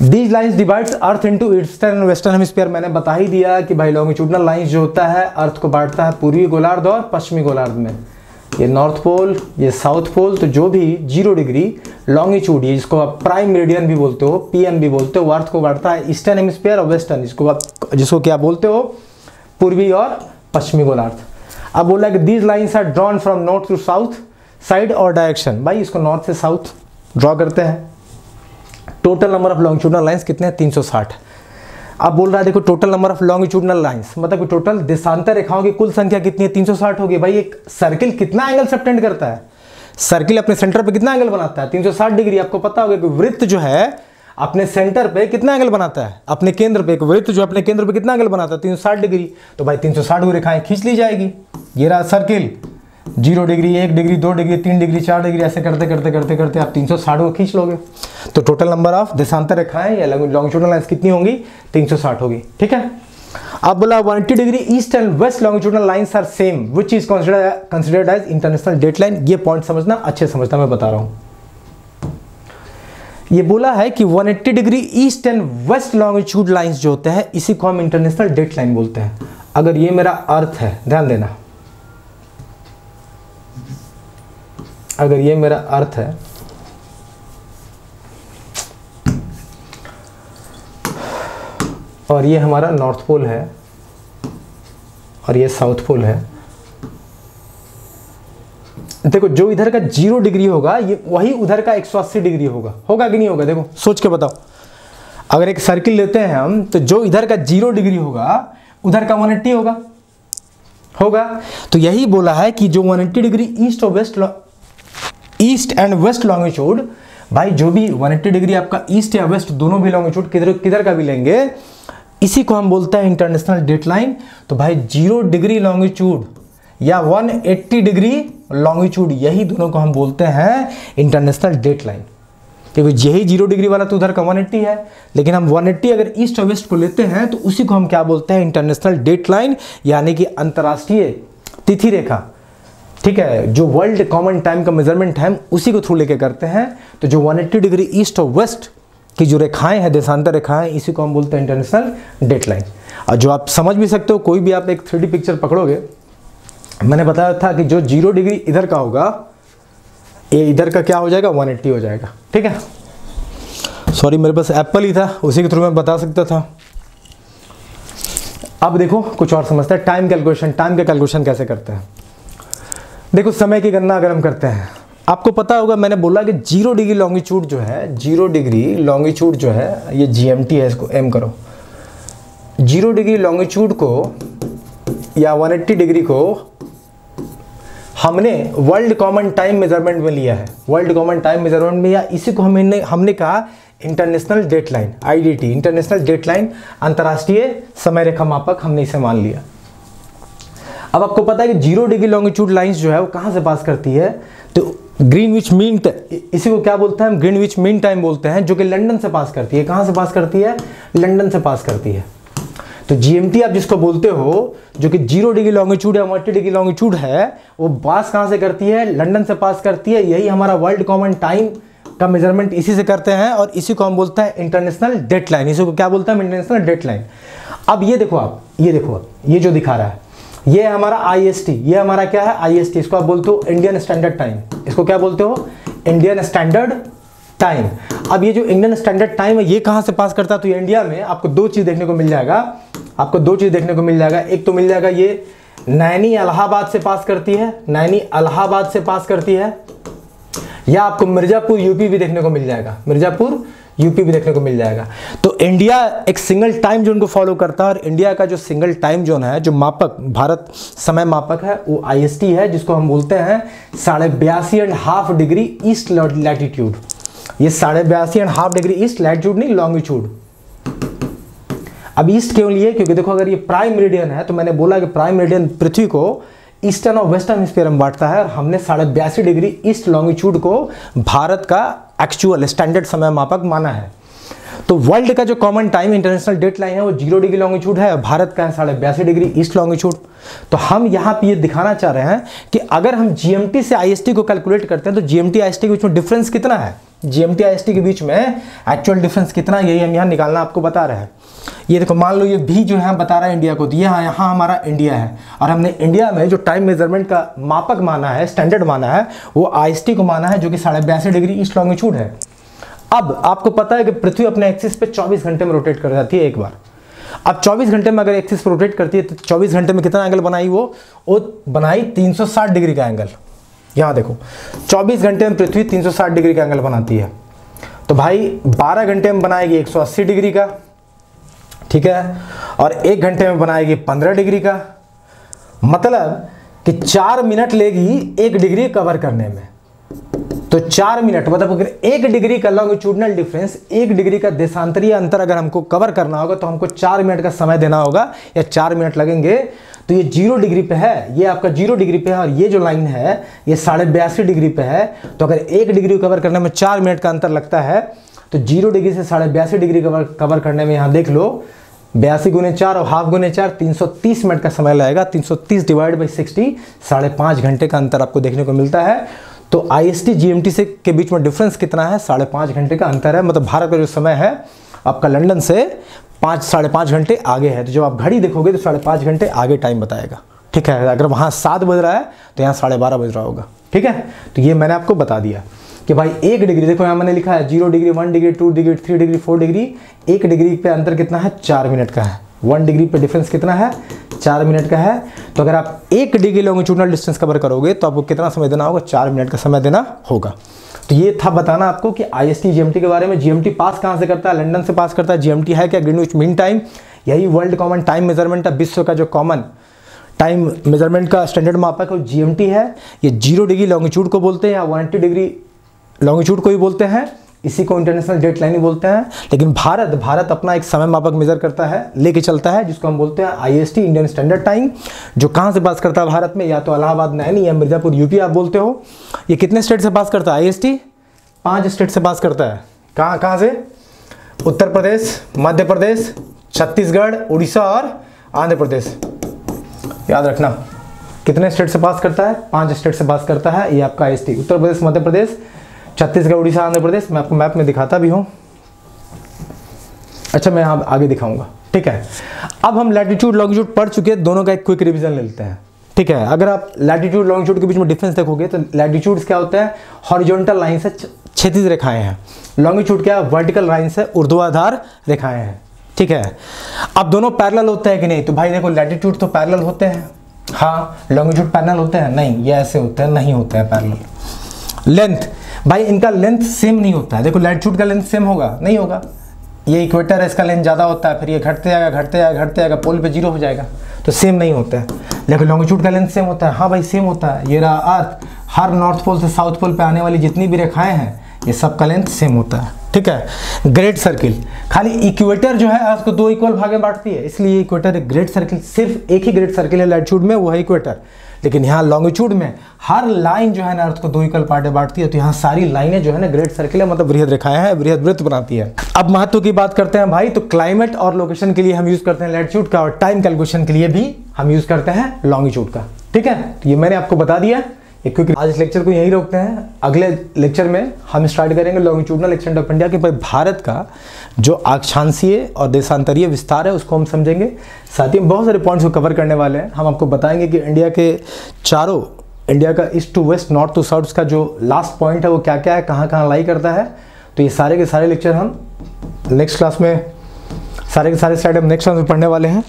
these lines divides earth into eastern and western hemisphere. मैंने बता ही दिया कि भाई लॉन्गिट्यूडनल लाइन्स जो होता है अर्थ को बांटता है पूर्वी गोलार्ध और पश्चिमी गोलार्ध में। ये नॉर्थ पोल, ये साउथ पोल, तो जो भी 0 डिग्री लॉन्गिट्यूड, ये जिसको आप प्राइम मेरिडियन भी बोलते हो, PM भी बोलते हो, अर्थ को बांटता है ईस्टर्न हेमिस्फीयर और वेस्टर्न, जिसको क्या बोलते हो, पूर्वी और पश्चिमी गोलार्ध। अब बोला कि these lines are drawn from north to south side और डायरेक्शन। भाई इसको नॉर्थ से साउथ ड्रॉ करते हैं। Total number of longitudinal lines कितने हैं? 360। अब बोल रहा है देखो total number of longitudinal lines, मतलब कि टोटल देशांतर रेखाओं की कुल संख्या कितनी है? 360 होगी। भाई एक सर्किल कितना एंगल सबटेंड करता है? सर्किल अपने सेंटर पे कितना एंगल बनाता है? 360 डिग्री। आपको पता होगा कि वृत्त जो है अपने सेंटर पे कितना एंगल बनाता है? अपने केंद्र पे, एक वृत्त जो अपने केंद्र पे कितना एंगल बनाता है? 360 डिग्री। तो भाई 360 की रेखाएं खींच ली जाएगी। ये रहा circle, 0 degree, 1 degree, 2 degree, 3 degree, 4 degree, ऐसे करते करते करते करते आप 360 को खींच लोगे। तो टोटल नंबर ऑफ देशांतर रेखाएं या लॉन्गिट्यूडनल लाइन्स कितनी होंगी? 360 होगी। ठीक है, अब बोला 180 degree east and west longitudinal lines are same which is considered as International Date Line. ये पॉइंट समझना, अच्छे समझना, मैं बता रहा हूं। ये बोला है कि 180 degree east and west longitude lines जो होते हैं इसी को हम इंटरनेशनल डेट लाइन बोलते हैं। अगर ये मेरा अर्थ है, ध्यान देना, अगर ये मेरा अर्थ है और ये हमारा नॉर्थ पोल है और ये साउथ पोल है, देखो जो इधर का 0 डिग्री होगा ये वही उधर का 180 डिग्री होगा। होगा कि नहीं होगा? देखो सोच के बताओ। अगर एक सर्किल लेते हैं हम तो जो इधर का 0 डिग्री होगा उधर का 180 होगा। होगा, तो यही बोला है कि जो 180 degree east and west longitude, भाई जो भी 180 डिग्री आपका ईस्ट या वेस्ट दोनों भी लॉन्गिट्यूड किधर का भी लेंगे, इसी को हम बोलते हैं इंटरनेशनल डेट लाइन। तो भाई 0 डिग्री लॉन्गिट्यूड या 180 डिग्री लॉन्गिट्यूड, यही दोनों को हम बोलते हैं इंटरनेशनल डेट लाइन। क्योंकि यही 0 डिग्री वाला तो उधर का 180 है, लेकिन हम 180 अगर ईस्ट और वेस्ट को लेते हैं तो उसी को हम क्या बोलते हैं? इंटरनेशनल डेट लाइन, यानी कि अंतर्राष्ट्रीय तिथि रेखा। ठीक है, जो वर्ल्ड कॉमन टाइम का मेजरमेंट है हम उसी को थ्रू लेके करते हैं। तो जो 180 डिग्री ईस्ट और वेस्ट की जो रेखाएं हैं, देशांतर रेखाएं, इसी को हम बोलते हैं इंटरनेशनल डेट लाइन। और जो आप समझ भी सकते हो, कोई भी आप एक 3D पिक्चर पकड़ोगे, मैंने बताया था कि जो 0 डिग्री इधर का होगा ये इधर का क्या हो जाएगा? 180 हो जाएगा। ठीक है, सॉरी मेरे पास एप्पल ही था, उसी के थ्रू मैं बता सकता था। अब देखो कुछ और समझते हैं, टाइम कैलकुलेशन। टाइम का कैलकुलेशन कैसे करते हैं? देखो समय की गणना अगर हम करते हैं, आपको पता होगा मैंने बोला कि 0 डिग्री लॉन्गिट्यूड जो है, 0 डिग्री लॉन्गिट्यूड जो है, ये GMT है, इसको M करो। 0 डिग्री लॉन्गिट्यूड को या 180 डिग्री को हमने वर्ल्ड कॉमन टाइम मेजरमेंट में लिया है। वर्ल्ड कॉमन टाइम मेजरमेंट में, या इसी को हमने कहा International Date Line, IDT, International Date Line, अंतर्राष्ट्रीय समय रेखा मापक, हमने इसे मान लिया। अब आपको पता है कि 0 डिग्री लॉन्गिट्यूड लाइंस जो है वो कहाँ से पास करती है? तो ग्रीनविच मीन, इसी को क्या बोलते हैं हम? ग्रीनविच मीन टाइम बोलते हैं, जो कि लंदन से पास करती है। कहाँ से पास करती है? लंदन से पास करती है। तो GMT आप जिसको बोलते हो, जो कि 0 डिग्री लॉन्गिट्यूड या 180 डिग्री लॉन्गिट्यूड है, वो पास कहाँ से करती है? लंदन से पास करती है। यही हमारा वर्ल्ड कॉमन टाइम का मेजरमेंट इसी से करते हैं और इसी को हम बोलते हैं इंटरनेशनल डेट लाइन। इसी को क्या बोलते हैं? International Date Line. अब ये देखो आप, ये जो दिखा रहा है, ये है हमारा IST। ये हमारा क्या है? IST। इसको आप बोलते हो इंडियन स्टैंडर्ड टाइम। इसको क्या बोलते हो? Indian standard time. अब ये जो इंडियन स्टैंडर्ड टाइम है ये कहाँ से पास करता है? तो ये इंडिया में आपको 2 चीज़ देखने को मिल जाएगा। आपको 2 चीज़ देखने को मिल जाएगा। एक तो मिल जाएगा ये नैनी इलाहाबाद से पास करती है, नैनी इलाहाबाद से पास करती है, या आपको मिर्जापुर यूपी भी देखने को मिल जाएगा, मिर्जापुर यूपी भी देखने को मिल जाएगा। तो इंडिया एक सिंगल टाइम जोन को फॉलो करता है और इंडिया का जो सिंगल टाइम जोन है, जो मापक, भारत समय मापक है, वो IST है, जिसको हम बोलते हैं 82.5 डिग्री ईस्ट लैटिट्यूड। ये 82.5 डिग्री ईस्ट लैटिट्यूड नहीं, लॉन्गिट्यूड। अब ईस्ट क्यों लिए? क्योंकि देखो अगर ये प्राइम मेरिडियन है तो मैंने बोला कि प्राइम मेरिडियन पृथ्वी को ईस्टर्न और वेस्टर्न हेमिस्फीयर में बांटता है और हमने 82.5 डिग्री ईस्ट लॉन्गिट्यूड को भारत का एक्चुअल स्टैंडर्ड समय मापक माना है। तो वर्ल्ड का जो common time International Date Line है वो 0 डिग्री लॉन्गिट्यूड है, भारत का है 82.5 डिग्री ईस्ट लॉन्गिट्यूड। तो हम यहाँ पे ये दिखाना चाह रहे हैं कि अगर हम GMT से IST को कैलकुलेट करते हैं तो GMT IST के बीच में डिफरेंस कितना है, GMT IST के बीच में एक्चुअल डिफरेंस कितना, यही हम यहाँ निकालना आपको बता रहे हैं। ये देखो, मान लो ये भी जो है बता रहा है इंडिया को, तो यहाँ हमारा इंडिया है और हमने इंडिया में जो टाइम मेजरमेंट का मापक माना है, स्टैंडर्ड माना है, वो IST को माना है जो कि 82.5 डिग्री ईस्ट लॉन्गिट्यूड है। अब आपको पता है कि पृथ्वी अपने एक्सिस पे 24 घंटे में रोटेट कर जाती है एक बार। अब 24 घंटे में अगर एक्सिस पर रोटेट करती है तो 24 घंटे में कितना एंगल बनाई वो बनाई 360 डिग्री का एंगल। यहाँ देखो, 24 घंटे में पृथ्वी 360 डिग्री का एंगल बनाती है, तो भाई 12 घंटे में बनाएगी 180 डिग्री का, ठीक है, और 1 घंटे में बनाएगी 15 डिग्री का। मतलब कि 4 मिनट लेगी 1 डिग्री कवर करने में। तो 4 मिनट मतलब अगर 1 डिग्री का लॉन्गिट्यूडनल डिफरेंस, 1 डिग्री का देशांतरीय अंतर अगर हमको कवर करना होगा तो हमको 4 मिनट का समय देना होगा या 4 मिनट लगेंगे। तो ये 0 डिग्री पे है, ये आपका 0 डिग्री पे है और ये जो लाइन है ये 82.5 डिग्री पे है। तो अगर 1 डिग्री कवर करने में 4 मिनट का अंतर लगता है तो 0 डिग्री से 82.5 डिग्री कवर करने में यहाँ देख लो 82 गुने 4 और हाफ गुने 4 330 मिनट का समय लगेगा। 330 डिवाइड बाई 60 5.5 घंटे का अंतर आपको देखने को मिलता है। तो IST GMT से के बीच में डिफरेंस कितना है, 5.5 घंटे का अंतर है। मतलब भारत का जो समय है आपका लंदन से 5-5.5 घंटे आगे है। तो जब आप घड़ी देखोगे तो 5.5 घंटे आगे टाइम बताएगा, ठीक है। अगर वहाँ 7 बज रहा है तो यहाँ 12:30 बज रहा होगा, ठीक है। तो ये मैंने आपको बता दिया कि भाई 1 डिग्री, देखो यहाँ मैंने लिखा है 0 degree, 1 degree, 2 degree, 3 degree, 4 degree. 1 degree पे अंतर कितना है, 4 मिनट का है। 1 डिग्री पे डिफरेंस कितना है, 4 मिनट का है। तो अगर आप 1 डिग्री लॉन्गिट्यूडनल डिस्टेंस कवर करोगे तो आपको कितना समय देना होगा, 4 मिनट का समय देना होगा। तो ये था बताना आपको कि IST GMT के बारे में। GMT पास कहाँ से करता है, लंदन से पास करता है। GMT है क्या, ग्रीनविच मीन टाइम, यही वर्ल्ड कॉमन टाइम मेजरमेंट है, विश्व का जो कॉमन टाइम मेजरमेंट का स्टैंडर्ड मापक है GMT है। ये 0 डिग्री लॉन्गिट्यूड को बोलते हैं या 180 डिग्री लॉन्गिट्यूड को ही बोलते हैं, इसी को इंटरनेशनल डेट लाइन ही बोलते हैं। लेकिन भारत अपना एक समय मापक मेजर करता है, लेके चलता है, जिसको हम बोलते हैं IST इंडियन स्टैंडर्ड टाइम, जो कहाँ से पास करता है भारत में, या तो इलाहाबाद नैनी या मिर्जापुर UP आप बोलते हो। ये कितने स्टेट से पास करता है IST, 5 स्टेट से पास करता है। कहाँ से, उत्तर प्रदेश, मध्य प्रदेश, छत्तीसगढ़, उड़ीसा और आंध्र प्रदेश। याद रखना कितने स्टेट से पास करता है, 5 स्टेट से पास करता है। ये आपका IST उत्तर प्रदेश, मध्य प्रदेश, छत्तीसगढ़, उड़ीसा, आंध्र प्रदेश। मैं आपको मैप में दिखाता भी हूं, अच्छा मैं यहाँ आगे दिखाऊंगा, ठीक है। अब हम लैटिट्यूड लॉन्गिट्यूड पढ़ चुके हैं, दोनों का एक क्विक रिवीजन ले लेते हैं, ठीक है। अगर आप लैटिट्यूड लॉन्गिट्यूड के बीच में डिफरेंस देखोगे तो लैटिट्यूड्स क्या होता है, हॉरिजॉन्टल लाइन से क्षैतिज रेखाएं हैं। लॉन्गिट्यूड क्या है, वर्टिकल लाइन से ऊर्ध्वाधर रेखाएं हैं, ठीक है। अब दोनों पैरेलल होते हैं कि नहीं, तो भाई देखो लैटिट्यूड तो पैरेलल होते हैं, हाँ। लॉन्गिट्यूड पैरेलल होते हैं, नहीं, ये ऐसे होते हैं, नहीं होते हैं पैरेलल। लेंथ, भाई इनका लेंथ सेम नहीं होता है। देखो लैटिट्यूड का लेंथ सेम होगा, नहीं होगा। ये इक्वेटर है, इसका लेंथ ज़्यादा होता है, फिर ये घटते जाएगा, पोल पे 0 हो जाएगा, तो सेम नहीं होता है। लेकिन लॉन्गिट्यूड का लेंथ सेम होता है, हाँ भाई सेम होता है। ये रहा अर्थ, हर नॉर्थ पोल से साउथ पोल पे आने वाली जितनी भी रेखाएं हैं ये सब का लेंथ सेम होता है, ठीक है। ग्रेट सर्किल, खाली इक्वेटर जो है अर्थ को 2 इक्वल भाग में बांटती है, इसलिए इक्वेटर एक ग्रेट सर्किल, सिर्फ एक ही ग्रेट सर्किल है लैटिट्यूड में, वो है इक्वेटर। लेकिन यहाँ लॉन्गिट्यूड में हर लाइन जो है ना अर्थ को 2 इक्वल पार्ट में बांटती है, तो यहाँ सारी लाइनें जो है ना ग्रेट सर्किल है, मतलब वृहद रेखाएं हैं, वृहद वृत्त बनाती है। अब महत्व की बात करते हैं भाई, तो क्लाइमेट और लोकेशन के लिए हम यूज करते हैं लैटिट्यूड का, और टाइम कैलकुलेशन के लिए भी हम यूज करते हैं लॉन्गिट्यूड का, ठीक है। तो ये मैंने आपको बता दिया। क्योंकि आज इस लेक्चर को यहीं रोकते हैं, अगले लेक्चर में हम स्टार्ट करेंगे लॉन्गिट्यूडनल एक्सटेंट ऑफ इंडिया के। भाई भारत का जो अक्षांशीय और देशांतरीय विस्तार है उसको हम समझेंगे, साथ ही बहुत सारे पॉइंट्स को कवर करने वाले हैं। हम आपको बताएंगे कि इंडिया के चारों, इंडिया का east to west, north to south का जो लास्ट पॉइंट है वो क्या क्या है, कहाँ कहाँ लाई करता है। तो ये सारे के सारे लेक्चर हम नेक्स्ट क्लास में, सारे के सारे स्लाइड हम नेक्स्ट क्लास में पढ़ने वाले हैं।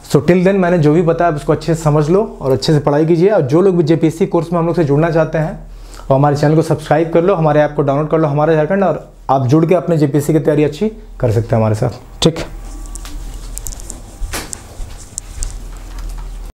सो टिल देन मैंने जो भी बताया उसको अच्छे से समझ लो और अच्छे से पढ़ाई कीजिए। और जो लोग भी JPSC कोर्स में हम लोग से जुड़ना चाहते हैं वो हमारे चैनल को सब्सक्राइब कर लो, हमारे ऐप को डाउनलोड कर लो, हमारे झारखंड, और आप जुड़ के अपने JPSC की तैयारी अच्छी कर सकते हैं हमारे साथ, ठीक।